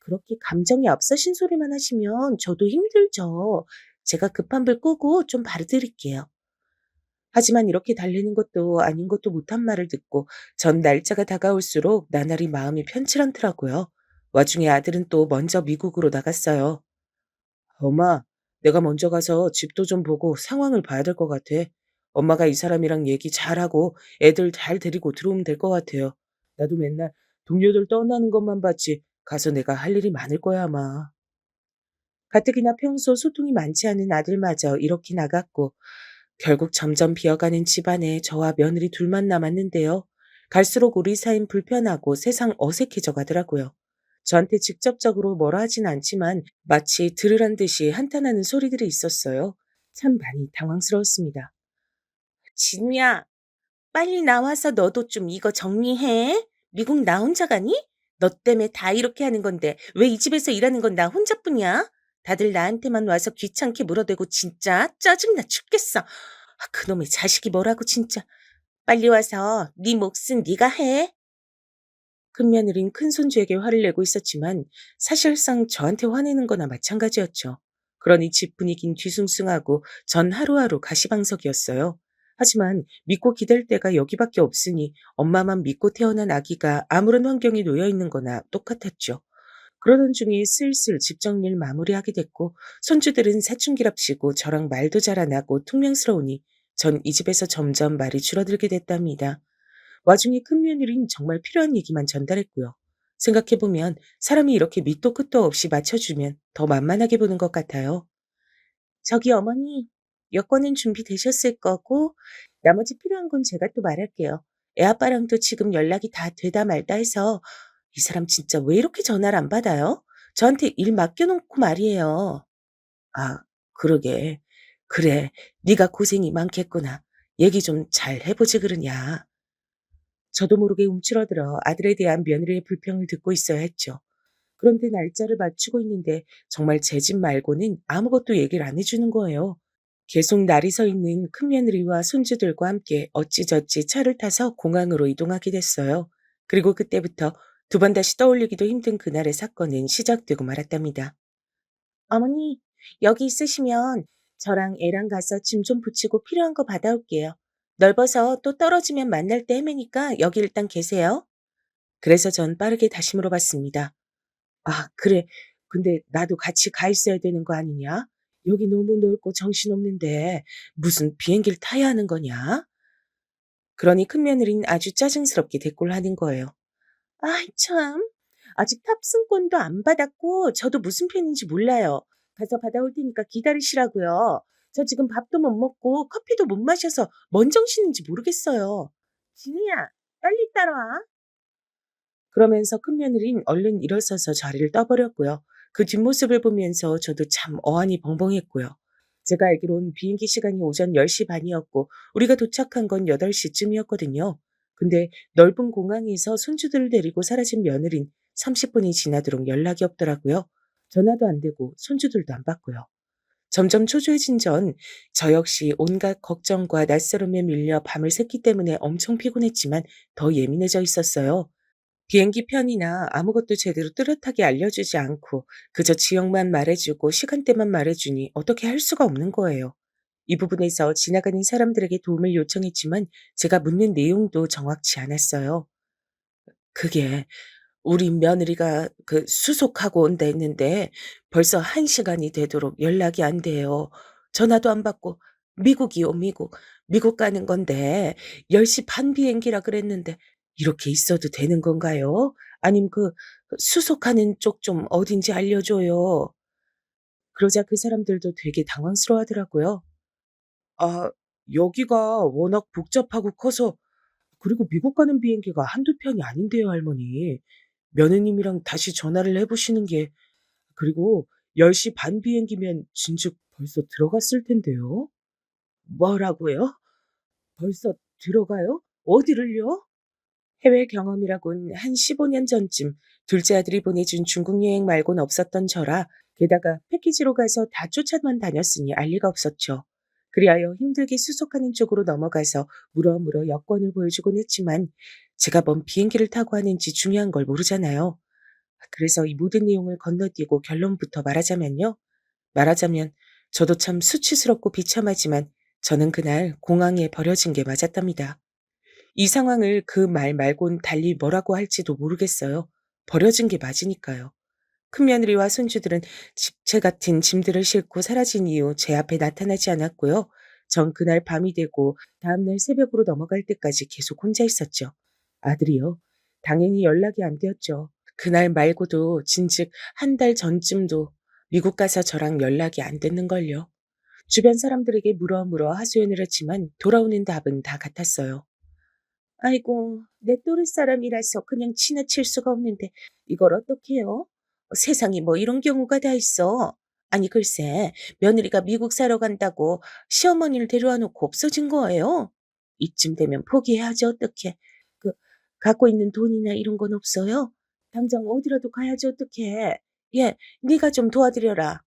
Speaker 2: 그렇게 감정이 앞서신 소리만 하시면 저도 힘들죠. 제가 급한 불 끄고 좀 바르드릴게요. 하지만 이렇게 달래는 것도 아닌 것도 못한 말을 듣고 전 날짜가 다가올수록 나날이 마음이 편치 않더라고요. 와중에 아들은 또 먼저 미국으로 나갔어요. 엄마, 내가 먼저 가서 집도 좀 보고 상황을 봐야 될 것 같아. 엄마가 이 사람이랑 얘기 잘하고 애들 잘 데리고 들어오면 될 것 같아요. 나도 맨날 동료들 떠나는 것만 봤지 가서 내가 할 일이 많을 거야 아마. 가뜩이나 평소 소통이 많지 않은 아들마저 이렇게 나갔고 결국 점점 비어가는 집안에 저와 며느리 둘만 남았는데요. 갈수록 우리 사이는 불편하고 세상 어색해져 가더라고요. 저한테 직접적으로 뭐라 하진 않지만 마치 들으란 듯이 한탄하는 소리들이 있었어요. 참 많이 당황스러웠습니다. 진우야, 빨리 나와서 너도 좀 이거 정리해. 미국 나 혼자 가니? 너 때문에 다 이렇게 하는 건데 왜 이 집에서 일하는 건 나 혼자뿐이야? 다들 나한테만 와서 귀찮게 물어대고 진짜 짜증나 죽겠어. 그놈의 자식이 뭐라고 진짜. 빨리 와서 네 몫은 네가 해. 큰며느린 큰손주에게 화를 내고 있었지만 사실상 저한테 화내는 거나 마찬가지였죠. 그러니 집 분위긴 뒤숭숭하고 전 하루하루 가시방석이었어요. 하지만 믿고 기댈 데가 여기밖에 없으니 엄마만 믿고 태어난 아기가 아무런 환경에 놓여 있는 거나 똑같았죠. 그러던 중에 슬슬 집 정리를 마무리하게 됐고 손주들은 사춘기랍시고 저랑 말도 잘 안 하고 퉁명스러우니 전 이 집에서 점점 말이 줄어들게 됐답니다. 와중에 큰며느리는 정말 필요한 얘기만 전달했고요. 생각해보면 사람이 이렇게 밑도 끝도 없이 맞춰주면 더 만만하게 보는 것 같아요. 저기 어머니, 여권은 준비되셨을 거고 나머지 필요한 건 제가 또 말할게요. 애아빠랑도 지금 연락이 다 되다 말다 해서 이 사람 진짜 왜 이렇게 전화를 안 받아요? 저한테 일 맡겨놓고 말이에요. 아, 그러게. 그래, 네가 고생이 많겠구나. 얘기 좀 잘 해보지 그러냐. 저도 모르게 움츠러들어 아들에 대한 며느리의 불평을 듣고 있어야 했죠. 그런데 날짜를 맞추고 있는데 정말 제 집 말고는 아무것도 얘기를 안 해주는 거예요. 계속 날이 서 있는 큰며느리와 손주들과 함께 어찌저찌 차를 타서 공항으로 이동하게 됐어요. 그리고 그때부터 두 번 다시 떠올리기도 힘든 그날의 사건은 시작되고 말았답니다. 어머니, 여기 있으시면 저랑 애랑 가서 짐 좀 붙이고 필요한 거 받아올게요. 넓어서 또 떨어지면 만날 때 헤매니까 여기 일단 계세요. 그래서 전 빠르게 다시 물어봤습니다. 아, 그래. 근데 나도 같이 가 있어야 되는 거 아니냐? 여기 너무 넓고 정신없는데 무슨 비행기를 타야 하는 거냐? 그러니 큰며느리는 아주 짜증스럽게 대꾸를 하는 거예요. 아이, 참. 아직 탑승권도 안 받았고 저도 무슨 편인지 몰라요. 가서 받아올 테니까 기다리시라고요. 저 지금 밥도 못 먹고 커피도 못 마셔서 뭔 정신인지 모르겠어요. 진우야, 빨리 따라와. 그러면서 큰며느린 얼른 일어서서 자리를 떠버렸고요. 그 뒷모습을 보면서 저도 참 어안이 벙벙했고요. 제가 알기론 비행기 시간이 오전 10시 반이었고 우리가 도착한 건 8시쯤이었거든요. 근데 넓은 공항에서 손주들을 데리고 사라진 며느린 30분이 지나도록 연락이 없더라고요. 전화도 안 되고 손주들도 안 받고요. 점점 초조해진 전 저 역시 온갖 걱정과 낯설음에 밀려 밤을 샜기 때문에 엄청 피곤했지만 더 예민해져 있었어요. 비행기 편이나 아무것도 제대로 뚜렷하게 알려주지 않고 그저 지역만 말해주고 시간대만 말해주니 어떻게 할 수가 없는 거예요. 이 부분에서 지나가는 사람들에게 도움을 요청했지만 제가 묻는 내용도 정확치 않았어요. 그게 우리 며느리가 그 수속하고 온다 했는데 벌써 1시간이 되도록 연락이 안 돼요. 전화도 안 받고 미국이요, 미국. 미국 가는 건데 10시 반 비행기라 그랬는데 이렇게 있어도 되는 건가요? 아님 그 수속하는 쪽 좀 어딘지 알려줘요. 그러자 그 사람들도 되게 당황스러워하더라고요. 아, 여기가 워낙 복잡하고 커서 그리고 미국 가는 비행기가 한두 편이 아닌데요, 할머니. 며느님이랑 다시 전화를 해 보시는 게 그리고 10시 반 비행기면 진즉 벌써 들어갔을 텐데요. 뭐라고요? 벌써 들어가요? 어디를요? 해외 경험이라곤 한 15년 전쯤 둘째 아들이 보내준 중국 여행 말곤 없었던 저라 게다가 패키지로 가서 다 쫓아만 다녔으니 알 리가 없었죠. 그리하여 힘들게 수속하는 쪽으로 넘어가서 물어물어 여권을 보여주곤 했지만 제가 뭔 비행기를 타고 하는지 중요한 걸 모르잖아요. 그래서 이 모든 내용을 건너뛰고 결론부터 말하자면요. 말하자면 저도 참 수치스럽고 비참하지만 저는 그날 공항에 버려진 게 맞았답니다. 이 상황을 그 말 말곤 달리 뭐라고 할지도 모르겠어요. 버려진 게 맞으니까요. 큰며느리와 손주들은 집채 같은 짐들을 싣고 사라진 이후 제 앞에 나타나지 않았고요. 전 그날 밤이 되고 다음날 새벽으로 넘어갈 때까지 계속 혼자 있었죠. 아들이요. 당연히 연락이 안 되었죠. 그날 말고도 진즉 한 달 전쯤도 미국 가서 저랑 연락이 안 됐는걸요. 주변 사람들에게 물어 하소연을 했지만 돌아오는 답은 다 같았어요. 아이고, 내 또래 사람이라서 그냥 지나칠 수가 없는데 이걸 어떡해요? 세상에 뭐 이런 경우가 다 있어. 아니 글쎄, 며느리가 미국 사러 간다고 시어머니를 데려와 놓고 없어진 거예요. 이쯤 되면 포기해야지 어떡해. 그 갖고 있는 돈이나 이런 건 없어요? 당장 어디라도 가야지 어떡해. 예, 네가 좀 도와드려라.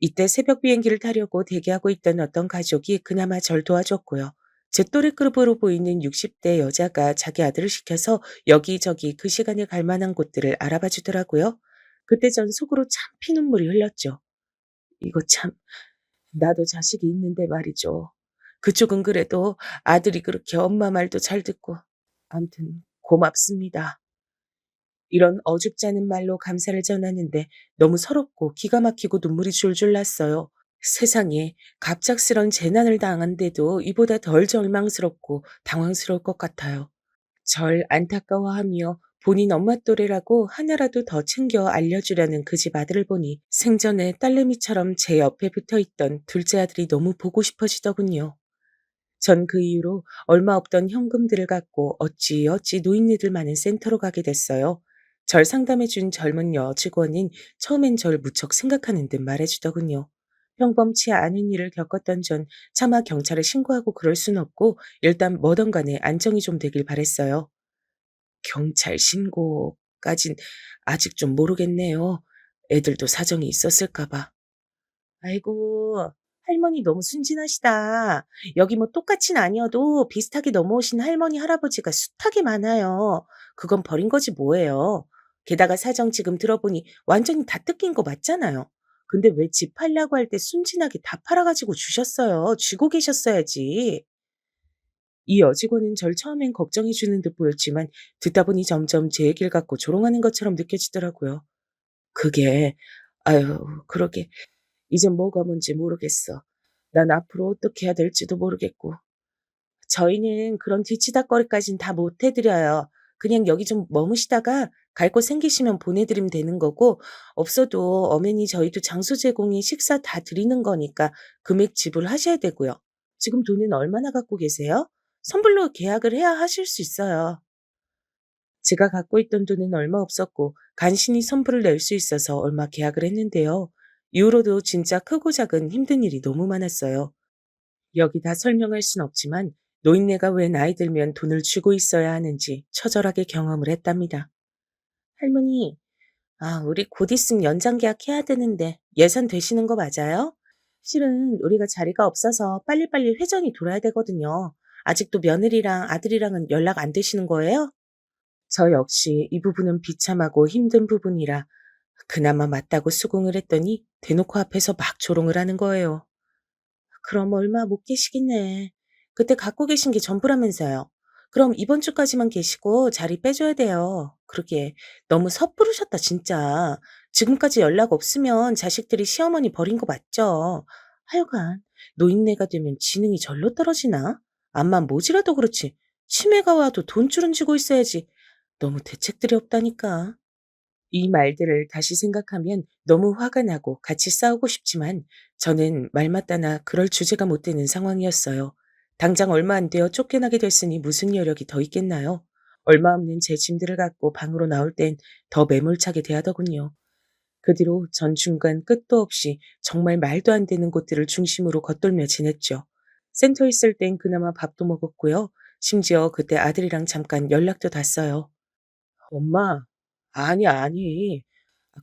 Speaker 2: 이때 새벽 비행기를 타려고 대기하고 있던 어떤 가족이 그나마 절 도와줬고요. 제 또래급으로 보이는 60대 여자가 자기 아들을 시켜서 여기저기 그 시간에 갈 만한 곳들을 알아봐 주더라고요. 그때 전 속으로 참 피눈물이 흘렀죠. 이거 참, 나도 자식이 있는데 말이죠. 그쪽은 그래도 아들이 그렇게 엄마 말도 잘 듣고. 암튼 고맙습니다. 이런 어줍지 않은 말로 감사를 전하는데 너무 서럽고 기가 막히고 눈물이 줄줄 났어요. 세상에 갑작스런 재난을 당한데도 이보다 덜 절망스럽고 당황스러울 것 같아요. 절 안타까워하며 본인 엄마 또래라고 하나라도 더 챙겨 알려주려는 그 집 아들을 보니 생전에 딸내미처럼 제 옆에 붙어 있던 둘째 아들이 너무 보고 싶어지더군요. 전 그 이후로 얼마 없던 현금들을 갖고 어찌어찌 노인네들 많은 센터로 가게 됐어요. 절 상담해 준 젊은 여직원은 처음엔 절 무척 생각하는 듯 말해주더군요. 평범치 않은 일을 겪었던 전 차마 경찰에 신고하고 그럴 순 없고 일단 뭐든 간에 안정이 좀 되길 바랬어요. 경찰 신고까진 아직 좀 모르겠네요. 애들도 사정이 있었을까 봐. 아이고, 할머니 너무 순진하시다. 여기 뭐 똑같진 아니어도 비슷하게 넘어오신 할머니, 할아버지가 숱하게 많아요. 그건 버린 거지 뭐예요. 게다가 사정 지금 들어보니 완전히 다 뜯긴 거 맞잖아요. 근데 왜 집 팔려고 할 때 순진하게 다 팔아가지고 주셨어요. 쥐고 계셨어야지. 이 여직원은 절 처음엔 걱정해 주는 듯 보였지만 듣다 보니 점점 제 얘기를 갖고 조롱하는 것처럼 느껴지더라고요. 그게, 아유, 그러게. 이젠 뭐가 뭔지 모르겠어. 난 앞으로 어떻게 해야 될지도 모르겠고. 저희는 그런 뒤치다꺼리까진 다 못 해드려요. 그냥 여기 좀 머무시다가 갈 곳 생기시면 보내드리면 되는 거고, 없어도 엄연히 저희도 장소 제공에 식사 다 드리는 거니까 금액 지불하셔야 되고요. 지금 돈은 얼마나 갖고 계세요? 선불로 계약을 해야 하실 수 있어요. 제가 갖고 있던 돈은 얼마 없었고 간신히 선불을 낼 수 있어서 얼마 계약을 했는데요. 이후로도 진짜 크고 작은 힘든 일이 너무 많았어요. 여기 다 설명할 순 없지만 노인네가 왜 나이 들면 돈을 쥐고 있어야 하는지 처절하게 경험을 했답니다. 할머니, 우리 곧 있으면 연장 계약해야 되는데 예산 되시는 거 맞아요? 실은 우리가 자리가 없어서 빨리빨리 회전이 돌아야 되거든요. 아직도 며느리랑 아들이랑은 연락 안 되시는 거예요? 저 역시 이 부분은 비참하고 힘든 부분이라 그나마 맞다고 수긍을 했더니 대놓고 앞에서 막 조롱을 하는 거예요. 그럼 얼마 못 계시겠네. 그때 갖고 계신 게 전부라면서요. 그럼 이번 주까지만 계시고 자리 빼줘야 돼요. 그러게 너무 섣부르셨다 진짜. 지금까지 연락 없으면 자식들이 시어머니 버린 거 맞죠? 하여간 노인네가 되면 지능이 절로 떨어지나? 암만 모지라도 그렇지. 치매가 와도 돈줄은 쥐고 있어야지. 너무 대책들이 없다니까. 이 말들을 다시 생각하면 너무 화가 나고 같이 싸우고 싶지만 저는 말 맞다나 그럴 주제가 못 되는 상황이었어요. 당장 얼마 안 되어 쫓겨나게 됐으니 무슨 여력이 더 있겠나요? 얼마 없는 제 짐들을 갖고 방으로 나올 땐 더 매몰차게 대하더군요. 그 뒤로 전 중간 끝도 없이 정말 말도 안 되는 곳들을 중심으로 겉돌며 지냈죠. 센터에 있을 땐 그나마 밥도 먹었고요. 심지어 그때 아들이랑 잠깐 연락도 닿았어요. 엄마, 아니, 아니.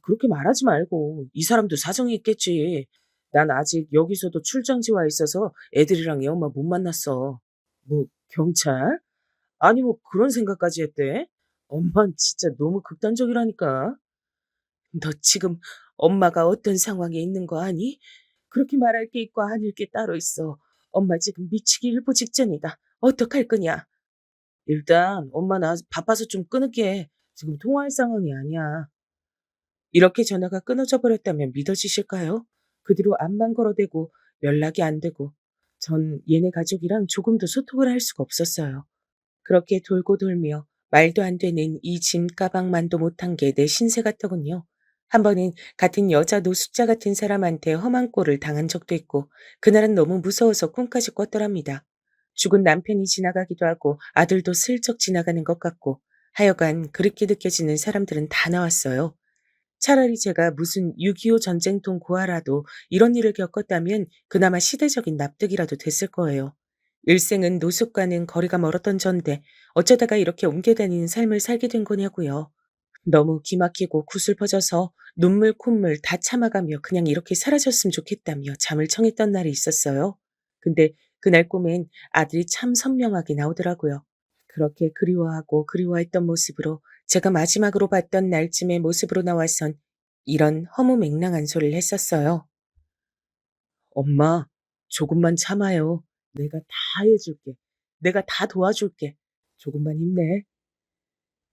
Speaker 2: 그렇게 말하지 말고. 이 사람도 사정이 있겠지. 난 아직 여기서도 출장지 와 있어서 애들이랑 애 엄마 못 만났어. 뭐, 경찰? 아니, 뭐 그런 생각까지 했대? 엄만 진짜 너무 극단적이라니까. 너 지금 엄마가 어떤 상황에 있는 거 아니? 그렇게 말할 게 있고 아닐 게 따로 있어. 엄마 지금 미치기 일보 직전이다. 어떡할 거냐? 일단 엄마 나 바빠서 좀 끊을게. 지금 통화할 상황이 아니야. 이렇게 전화가 끊어져 버렸다면 믿어지실까요? 그 뒤로 암만 걸어대고 연락이 안 되고 전 얘네 가족이랑 조금도 소통을 할 수가 없었어요. 그렇게 돌고 돌며 말도 안 되는 이 짐 가방만도 못한 게 내 신세 같더군요. 한 번은 같은 여자 노숙자 같은 사람한테 험한 꼴을 당한 적도 있고 그날은 너무 무서워서 꿈까지 꿨더랍니다. 죽은 남편이 지나가기도 하고 아들도 슬쩍 지나가는 것 같고 하여간 그렇게 느껴지는 사람들은 다 나왔어요. 차라리 제가 무슨 6.25 전쟁통 고아라도 이런 일을 겪었다면 그나마 시대적인 납득이라도 됐을 거예요. 일생은 노숙과는 거리가 멀었던 전데 어쩌다가 이렇게 옮겨 다니는 삶을 살게 된 거냐고요. 너무 기막히고 구슬퍼져서 눈물 콧물 다 참아가며 그냥 이렇게 사라졌으면 좋겠다며 잠을 청했던 날이 있었어요. 근데 그날 꿈엔 아들이 참 선명하게 나오더라고요. 그렇게 그리워하고 그리워했던 모습으로 제가 마지막으로 봤던 날쯤의 모습으로 나와선 이런 허무맹랑한 소리를 했었어요. 엄마, 조금만 참아요. 내가 다 해줄게. 내가 다 도와줄게. 조금만 힘내.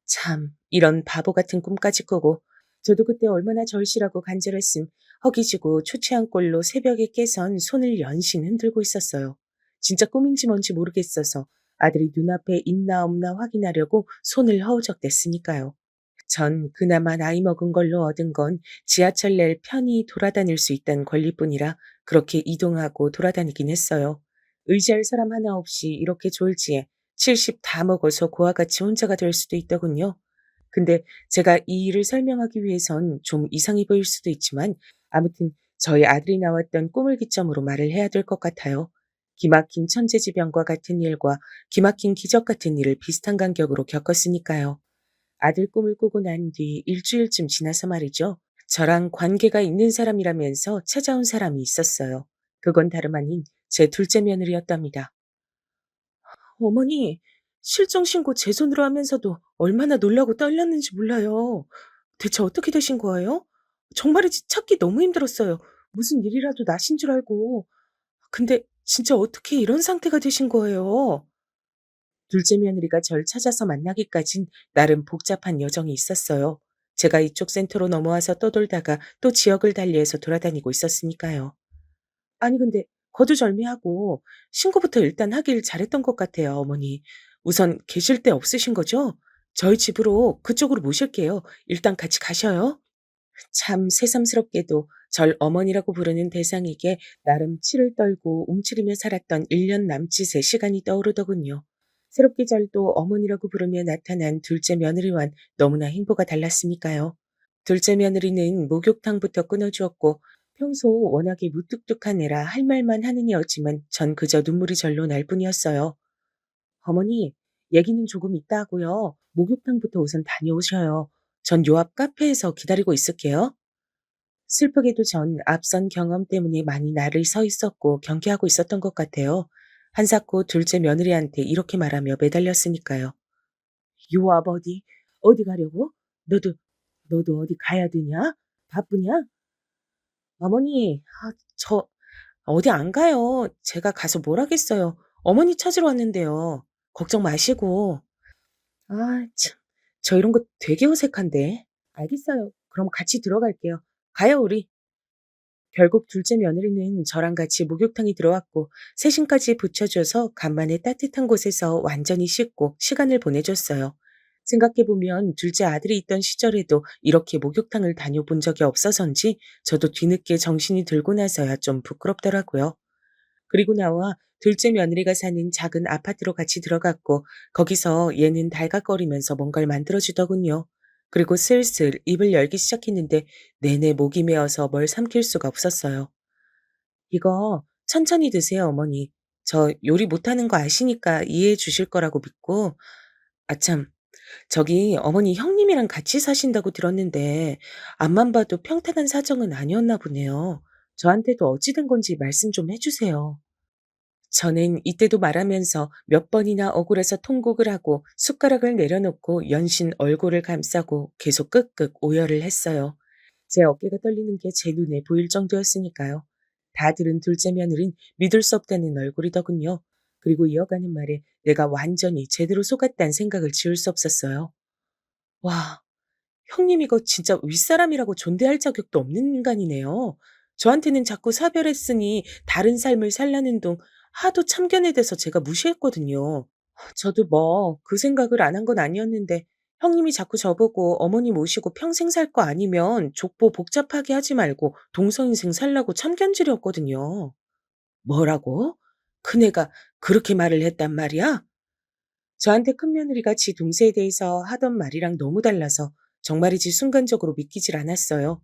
Speaker 2: 참, 이런 바보 같은 꿈까지 꾸고 저도 그때 얼마나 절실하고 간절했음 허기지고 초췌한 꼴로 새벽에 깨선 손을 연신 흔들고 있었어요. 진짜 꿈인지 뭔지 모르겠어서 아들이 눈앞에 있나 없나 확인하려고 손을 허우적댔으니까요. 전 그나마 나이 먹은 걸로 얻은 건 지하철 낼 편히 돌아다닐 수 있다는 권리뿐이라 그렇게 이동하고 돌아다니긴 했어요. 의지할 사람 하나 없이 이렇게 졸지에 70 다 먹어서 고와 같이 혼자가 될 수도 있더군요. 근데 제가 이 일을 설명하기 위해선 좀 이상해 보일 수도 있지만 아무튼 저희 아들이 나왔던 꿈을 기점으로 말을 해야 될 것 같아요. 기막힌 천재지변과 같은 일과 기막힌 기적 같은 일을 비슷한 간격으로 겪었으니까요. 아들 꿈을 꾸고 난 뒤 일주일쯤 지나서 말이죠. 저랑 관계가 있는 사람이라면서 찾아온 사람이 있었어요. 그건 다름 아닌 제 둘째 며느리였답니다. 어머니, 실종 신고 제 손으로 하면서도 얼마나 놀라고 떨렸는지 몰라요. 대체 어떻게 되신 거예요? 정말이지 찾기 너무 힘들었어요. 무슨 일이라도 나신 줄 알고. 근데 진짜 어떻게 이런 상태가 되신 거예요? 둘째 며느리가 절 찾아서 만나기까진 나름 복잡한 여정이 있었어요. 제가 이쪽 센터로 넘어와서 떠돌다가 또 지역을 달리해서 돌아다니고 있었으니까요. 아니 근데 거두절미하고 신고부터 일단 하길 잘했던 것 같아요, 어머니. 우선 계실 데 없으신 거죠? 저희 집으로 그쪽으로 모실게요. 일단 같이 가셔요. 참 새삼스럽게도 절 어머니라고 부르는 대상에게 나름 치를 떨고 움츠리며 살았던 1년 남짓의 시간이 떠오르더군요. 새롭게 절도 어머니라고 부르며 나타난 둘째 며느리와는 너무나 행보가 달랐으니까요. 둘째 며느리는 목욕탕부터 끊어주었고 평소 워낙에 무뚝뚝한 애라 할 말만 하는 애였지만 전 그저 눈물이 절로 날 뿐이었어요. 어머니, 얘기는 조금 이따 하고요. 목욕탕부터 우선 다녀오셔요. 전 요 앞 카페에서 기다리고 있을게요. 슬프게도 전 앞선 경험 때문에 많이 나를 서 있었고 경계하고 있었던 것 같아요. 한사코 둘째 며느리한테 이렇게 말하며 매달렸으니까요. 요 앞 어디? 어디 가려고? 너도 어디 가야 되냐? 바쁘냐? 어머니, 저 어디 안 가요. 제가 가서 뭘 하겠어요. 어머니 찾으러 왔는데요. 걱정 마시고. 참. 저 이런 거 되게 어색한데. 알겠어요. 그럼 같이 들어갈게요. 가요, 우리. 결국 둘째 며느리는 저랑 같이 목욕탕에 들어왔고 세심까지 붙여줘서 간만에 따뜻한 곳에서 완전히 씻고 시간을 보내줬어요. 생각해보면 둘째 아들이 있던 시절에도 이렇게 목욕탕을 다녀본 적이 없어서인지 저도 뒤늦게 정신이 들고 나서야 좀 부끄럽더라고요. 그리고 나와 둘째 며느리가 사는 작은 아파트로 같이 들어갔고 거기서 얘는 달각거리면서 뭔가를 만들어주더군요. 그리고 슬슬 입을 열기 시작했는데 내내 목이 메어서 뭘 삼킬 수가 없었어요. 이거 천천히 드세요, 어머니. 저 요리 못하는 거 아시니까 이해해 주실 거라고 믿고. 아참, 저기 어머니 형님이랑 같이 사신다고 들었는데 앞만 봐도 평탄한 사정은 아니었나 보네요. 저한테도 어찌 된 건지 말씀 좀 해주세요. 저는 이때도 말하면서 몇 번이나 억울해서 통곡을 하고 숟가락을 내려놓고 연신 얼굴을 감싸고 계속 끄끄 오열을 했어요. 제 어깨가 떨리는 게 제 눈에 보일 정도였으니까요. 다 들은 둘째 며느린 믿을 수 없다는 얼굴이더군요. 그리고 이어가는 말에 내가 완전히 제대로 속았다는 생각을 지울 수 없었어요. 와, 형님 이거 진짜 윗사람이라고 존대할 자격도 없는 인간이네요. 저한테는 자꾸 사별했으니 다른 삶을 살라는 둥 하도 참견에 대해서 제가 무시했거든요. 저도 뭐 그 생각을 안 한 건 아니었는데 형님이 자꾸 저보고 어머니 모시고 평생 살 거 아니면 족보 복잡하게 하지 말고 동서인생 살라고 참견질이었거든요. 뭐라고? 큰애가 그렇게 말을 했단 말이야? 저한테 큰며느리가 지 동생에 대해서 하던 말이랑 너무 달라서 정말이지 순간적으로 믿기질 않았어요.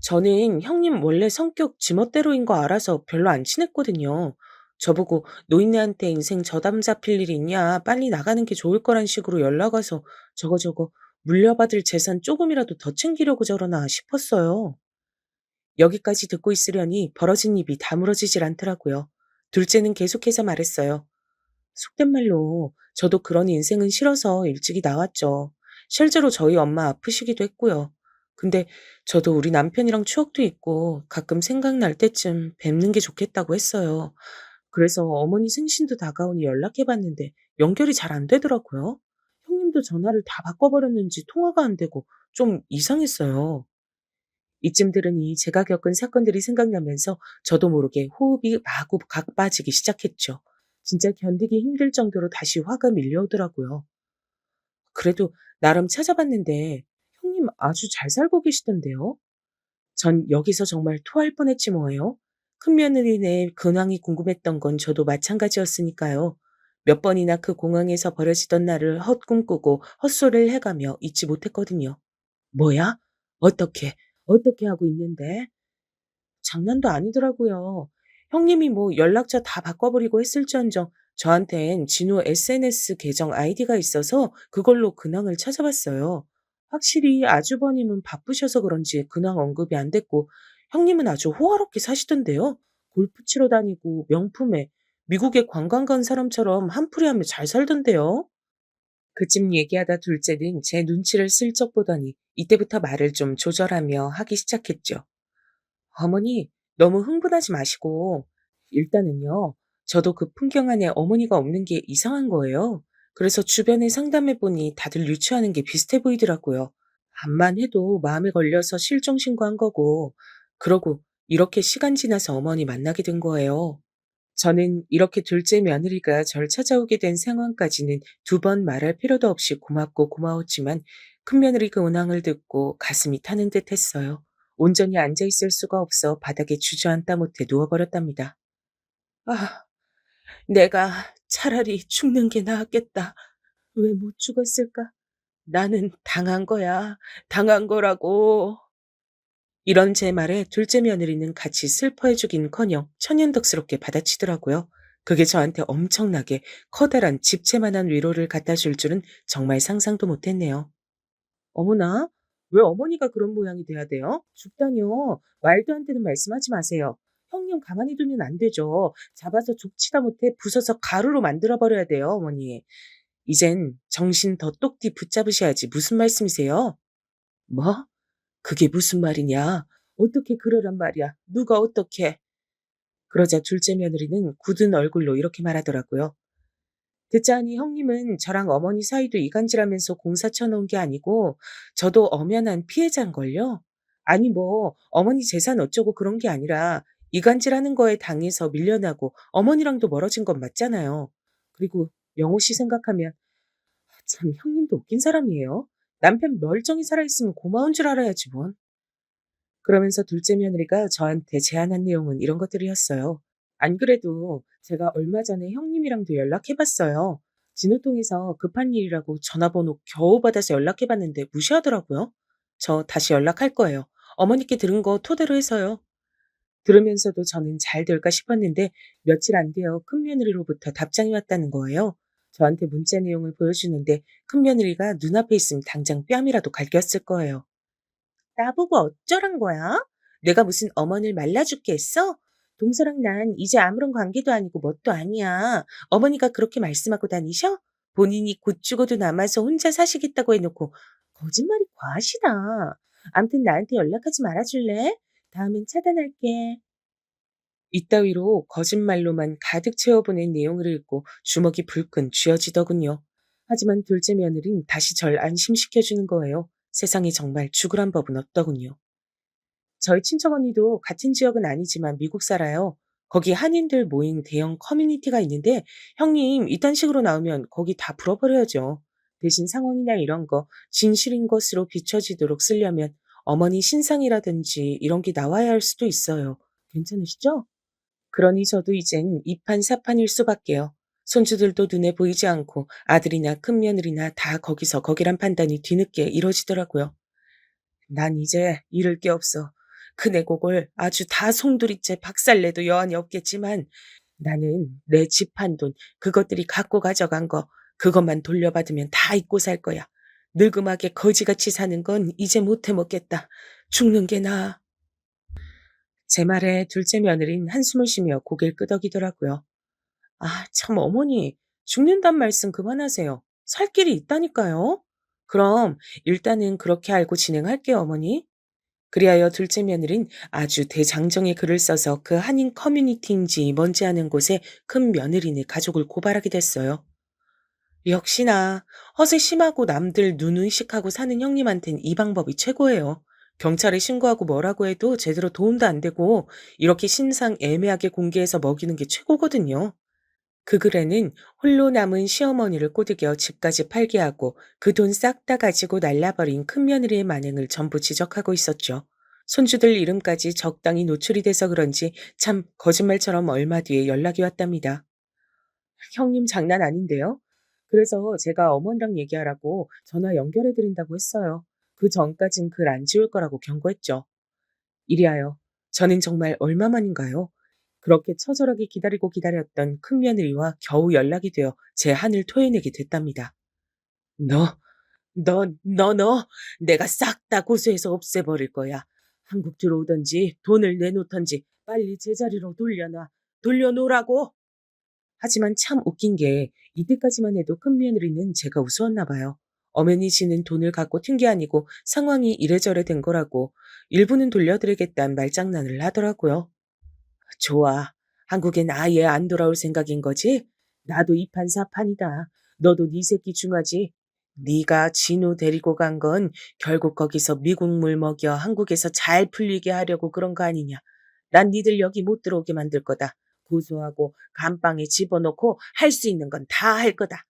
Speaker 2: 저는 형님 원래 성격 지멋대로인 거 알아서 별로 안 친했거든요. 저보고 노인네한테 인생 저담 잡힐 일 있냐 빨리 나가는 게 좋을 거란 식으로 연락 와서 저거 물려받을 재산 조금이라도 더 챙기려고 저러나 싶었어요. 여기까지 듣고 있으려니 벌어진 입이 다물어지질 않더라고요. 둘째는 계속해서 말했어요. 속된 말로 저도 그런 인생은 싫어서 일찍이 나왔죠. 실제로 저희 엄마 아프시기도 했고요. 근데 저도 우리 남편이랑 추억도 있고 가끔 생각날 때쯤 뵙는 게 좋겠다고 했어요. 그래서 어머니 생신도 다가오니 연락해봤는데 연결이 잘 안 되더라고요. 형님도 형님도 전화를 다 바꿔버렸는지 통화가 안 되고 좀 이상했어요. 이쯤 들으니 제가 겪은 사건들이 생각나면서 저도 모르게 호흡이 마구 가빠지기 시작했죠. 진짜 견디기 힘들 정도로 다시 화가 밀려오더라고요. 그래도 나름 찾아봤는데 형님 아주 잘 살고 계시던데요. 전 여기서 정말 토할 뻔했지 뭐예요. 큰며느리네 근황이 궁금했던 건 저도 마찬가지였으니까요. 몇 번이나 그 공항에서 벌어지던 날을 헛꿈꾸고 헛소리를 해가며 잊지 못했거든요. 뭐야? 어떻게? 어떻게 하고 있는데? 장난도 아니더라고요. 형님이 뭐 연락처 다 바꿔버리고 했을지언정 저한텐 진호 SNS 계정 아이디가 있어서 그걸로 근황을 찾아봤어요. 확실히 아주버님은 바쁘셔서 그런지 근황 언급이 안 됐고 형님은 아주 호화롭게 사시던데요. 골프 치러 다니고 명품에 미국에 관광 간 사람처럼 한풀이하며 잘 살던데요. 그쯤 얘기하다 둘째는 제 눈치를 슬쩍 보더니 이때부터 말을 좀 조절하며 하기 시작했죠. 어머니, 너무 흥분하지 마시고, 일단은요, 저도 그 풍경 안에 어머니가 없는 게 이상한 거예요. 그래서 주변에 상담해보니 다들 유추하는 게 비슷해 보이더라고요. 암만 해도 마음에 걸려서 실종 신고한 거고, 그러고 이렇게 시간 지나서 어머니 만나게 된 거예요. 저는 이렇게 둘째 며느리가 절 찾아오게 된 상황까지는 두 번 말할 필요도 없이 고맙고 고마웠지만 큰며느리 그 근황을 듣고 가슴이 타는 듯 했어요. 온전히 앉아 있을 수가 없어 바닥에 주저앉다 못해 누워버렸답니다. 아, 내가 차라리 죽는 게 나았겠다. 왜 못 죽었을까? 나는 당한 거야. 당한 거라고. 이런 제 말에 둘째 며느리는 같이 슬퍼해주긴커녕 천연덕스럽게 받아치더라고요. 그게 저한테 엄청나게 커다란 집채만한 위로를 갖다 줄 줄은 정말 상상도 못했네요. 어머나, 왜 어머니가 그런 모양이 돼야 돼요? 죽다뇨. 말도 안 되는 말씀하지 마세요. 형님 가만히 두면 안 되죠. 잡아서 족치다 못해 부숴서 가루로 만들어버려야 돼요, 어머니. 이젠 정신 더 똑띠 붙잡으셔야지 무슨 말씀이세요? 뭐? 그게 무슨 말이냐? 어떻게 그러란 말이야? 누가 어떻게? 그러자 둘째 며느리는 굳은 얼굴로 이렇게 말하더라고요. 듣자하니 형님은 저랑 어머니 사이도 이간질하면서 공사 쳐놓은 게 아니고 저도 엄연한 피해자인걸요? 아니 뭐 어머니 재산 어쩌고 그런 게 아니라 이간질하는 거에 당해서 밀려나고 어머니랑도 멀어진 건 맞잖아요. 그리고 영호 씨 생각하면 참 형님도 웃긴 사람이에요. 남편 멀쩡히 살아있으면 고마운 줄 알아야지 뭔. 그러면서 둘째 며느리가 저한테 제안한 내용은 이런 것들이었어요. 안 그래도 제가 얼마 전에 형님이랑도 연락해봤어요. 진호통에서 급한 일이라고 전화번호 겨우 받아서 연락해봤는데 무시하더라고요. 저 다시 연락할 거예요. 어머니께 들은 거 토대로 해서요. 들으면서도 저는 잘 될까 싶었는데 며칠 안 되어 큰며느리로부터 답장이 왔다는 거예요. 저한테 문자 내용을 보여주는데 큰며느리가 눈앞에 있으면 당장 뺨이라도 갈겼을 거예요. 나보고 어쩌란 거야? 내가 무슨 어머니를 말라죽게 했어? 동서랑 난 이제 아무런 관계도 아니고 뭣도 아니야. 어머니가 그렇게 말씀하고 다니셔? 본인이 곧 죽어도 남아서 혼자 사시겠다고 해놓고 거짓말이 과하시다. 암튼 나한테 연락하지 말아줄래? 다음엔 차단할게. 이따위로 거짓말로만 가득 채워보낸 내용을 읽고 주먹이 불끈 쥐어지더군요. 하지만 둘째 며느린 다시 절 안심시켜주는 거예요. 세상에 정말 죽으란 법은 없더군요. 저희 친척 언니도 같은 지역은 아니지만 미국 살아요. 거기 한인들 모인 대형 커뮤니티가 있는데 형님 이딴 식으로 나오면 거기 다 불어버려야죠. 대신 상황이나 이런 거 진실인 것으로 비춰지도록 쓰려면 어머니 신상이라든지 이런 게 나와야 할 수도 있어요. 괜찮으시죠? 그러니 저도 이젠 이판사판일 수밖에요. 손주들도 눈에 보이지 않고 아들이나 큰며느리나 다 거기서 거기란 판단이 뒤늦게 이뤄지더라고요. 난 이제 잃을 게 없어. 그네 곡을 아주 다 송두리째 박살내도 여한이 없겠지만 나는 내 집 한 돈, 그것들이 갖고 가져간 거, 그것만 돌려받으면 다 잊고 살 거야. 늙음하게 거지같이 사는 건 이제 못해 먹겠다. 죽는 게 나아. 제 말에 둘째 며느린 한숨을 쉬며 고개를 끄덕이더라고요. 아, 참 어머니, 죽는단 말씀 그만하세요. 살 길이 있다니까요. 그럼 일단은 그렇게 알고 진행할게요, 어머니. 그리하여 둘째 며느린 아주 대장정의 글을 써서 그 한인 커뮤니티인지 뭔지 아는 곳에 큰 며느리네 가족을 고발하게 됐어요. 역시나 허세 심하고 남들 눈 의식하고 사는 형님한텐 이 방법이 최고예요. 경찰에 신고하고 뭐라고 해도 제대로 도움도 안 되고 이렇게 신상 애매하게 공개해서 먹이는 게 최고거든요. 그 글에는 홀로 남은 시어머니를 꼬드겨 집까지 팔게 하고 그 돈 싹 다 가지고 날라버린 큰며느리의 만행을 전부 지적하고 있었죠. 손주들 이름까지 적당히 노출이 돼서 그런지 참 거짓말처럼 얼마 뒤에 연락이 왔답니다. 형님 장난 아닌데요? 그래서 제가 어머니랑 얘기하라고 전화 연결해 드린다고 했어요. 그 전까진 글 안 지울 거라고 경고했죠. 이리하여 저는 정말 얼마만인가요? 그렇게 처절하게 기다리고 기다렸던 큰며느리와 겨우 연락이 되어 제 한을 토해내게 됐답니다. 너, 너, 내가 싹 다 고소해서 없애버릴 거야. 한국 들어오든지 돈을 내놓던지 빨리 제자리로 돌려놓으라고! 하지만 참 웃긴 게 이때까지만 해도 큰며느리는 제가 우스웠나 봐요. 엄연히 지는 돈을 갖고 튄 게 아니고 상황이 이래저래 된 거라고 일부는 돌려드리겠다는 말장난을 하더라고요. 좋아. 한국엔 아예 안 돌아올 생각인 거지? 나도 이판사판이다. 너도 네 새끼 중하지? 네가 진우 데리고 간 건 결국 거기서 미국 물 먹여 한국에서 잘 풀리게 하려고 그런 거 아니냐. 난 니들 여기 못 들어오게 만들 거다. 고소하고 감방에 집어넣고 할 수 있는 건 다 할 거다.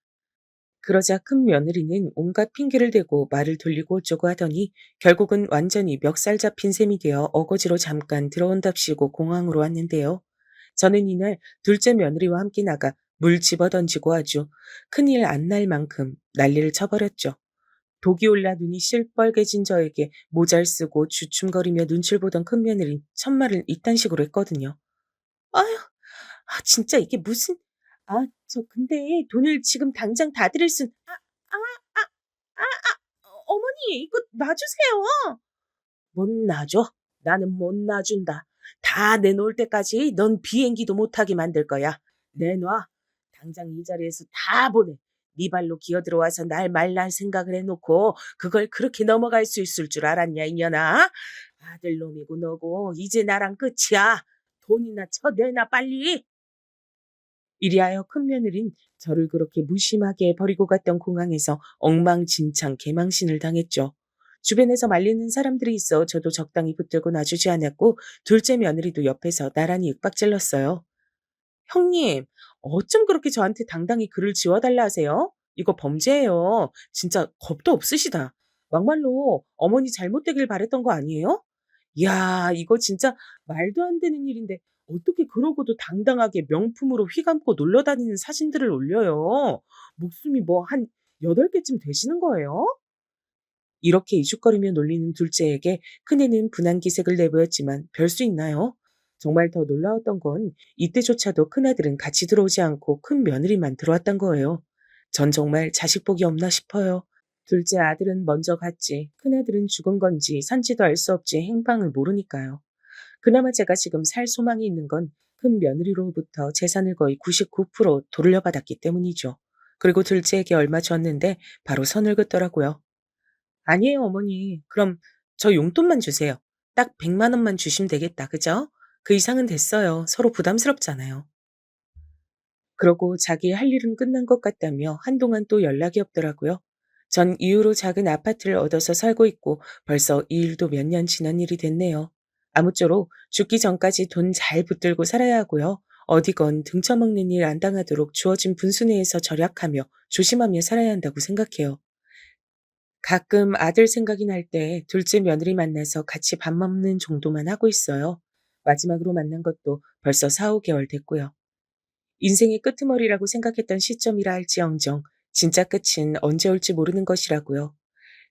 Speaker 2: 그러자 큰 며느리는 온갖 핑계를 대고 말을 돌리고 어쩌고 하더니 결국은 완전히 멱살 잡힌 셈이 되어 어거지로 잠깐 들어온답시고 공항으로 왔는데요. 저는 이날 둘째 며느리와 함께 나가 물 집어던지고 아주 큰일 안 날 만큼 난리를 쳐버렸죠. 독이 올라 눈이 실뻘개진 저에게 모자를 쓰고 주춤거리며 눈치를 보던 큰 며느린 첫말을 이딴 식으로 했거든요. 아휴, 진짜 이게 무슨, 근데 돈을 지금 당장 다 드릴 어머니, 이거 놔주세요. 못 놔줘. 나는 못 놔준다. 다 내놓을 때까지 넌 비행기도 못하게 만들 거야. 내놔. 당장 이 자리에서 다 보내. 네 발로 기어들어와서 날 말날 생각을 해놓고 그걸 그렇게 넘어갈 수 있을 줄 알았냐, 이년아? 아들놈이고 너고 이제 나랑 끝이야. 돈이나 쳐내놔 빨리. 이리하여 큰며느린 저를 그렇게 무심하게 버리고 갔던 공항에서 엉망진창 개망신을 당했죠. 주변에서 말리는 사람들이 있어 저도 적당히 붙들고 놔주지 않았고 둘째 며느리도 옆에서 나란히 윽박질렀어요. 형님, 어쩜 그렇게 저한테 당당히 글을 지워달라 하세요? 이거 범죄예요. 진짜 겁도 없으시다. 막말로 어머니 잘못되길 바랬던 거 아니에요? 이야, 이거 진짜 말도 안 되는 일인데 어떻게 그러고도 당당하게 명품으로 휘감고 놀러 다니는 사진들을 올려요. 목숨이 뭐 한 8개쯤 되시는 거예요? 이렇게 이죽거리며 놀리는 둘째에게 큰애는 분한 기색을 내보였지만 별 수 있나요? 정말 더 놀라웠던 건 이때조차도 큰아들은 같이 들어오지 않고 큰 며느리만 들어왔단 거예요. 전 정말 자식 복이 없나 싶어요. 둘째 아들은 먼저 갔지. 큰아들은 죽은 건지 산지도 알 수 없지 행방을 모르니까요. 그나마 제가 지금 살 소망이 있는 건 큰 며느리로부터 재산을 거의 99% 돌려받았기 때문이죠. 그리고 둘째에게 얼마 줬는데 바로 선을 긋더라고요. 아니에요, 어머니. 그럼 저 용돈만 주세요. 딱 100만 원만 주시면 되겠다. 그죠? 그 이상은 됐어요. 서로 부담스럽잖아요. 그러고 자기 할 일은 끝난 것 같다며 한동안 또 연락이 없더라고요. 전 이후로 작은 아파트를 얻어서 살고 있고 벌써 이 일도 몇 년 지난 일이 됐네요. 아무쪼록 죽기 전까지 돈 잘 붙들고 살아야 하고요. 어디건 등쳐먹는 일 안 당하도록 주어진 분수 내에서 절약하며 조심하며 살아야 한다고 생각해요. 가끔 아들 생각이 날 때 둘째 며느리 만나서 같이 밥 먹는 정도만 하고 있어요. 마지막으로 만난 것도 벌써 4, 5개월 됐고요. 인생의 끄트머리라고 생각했던 시점이라 할지언정 진짜 끝은 언제 올지 모르는 것이라고요.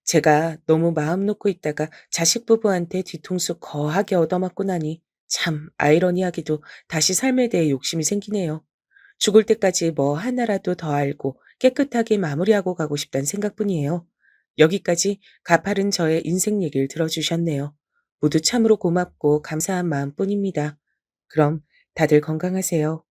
Speaker 2: 제가 너무 마음 놓고 있다가 자식 부부한테 뒤통수 거하게 얻어맞고 나니 참 아이러니하게도 다시 삶에 대해 욕심이 생기네요. 죽을 때까지 뭐 하나라도 더 알고 깨끗하게 마무리하고 가고 싶다는 생각뿐이에요. 여기까지 가파른 저의 인생 얘기를 들어주셨네요. 모두 참으로 고맙고 감사한 마음뿐입니다. 그럼 다들 건강하세요.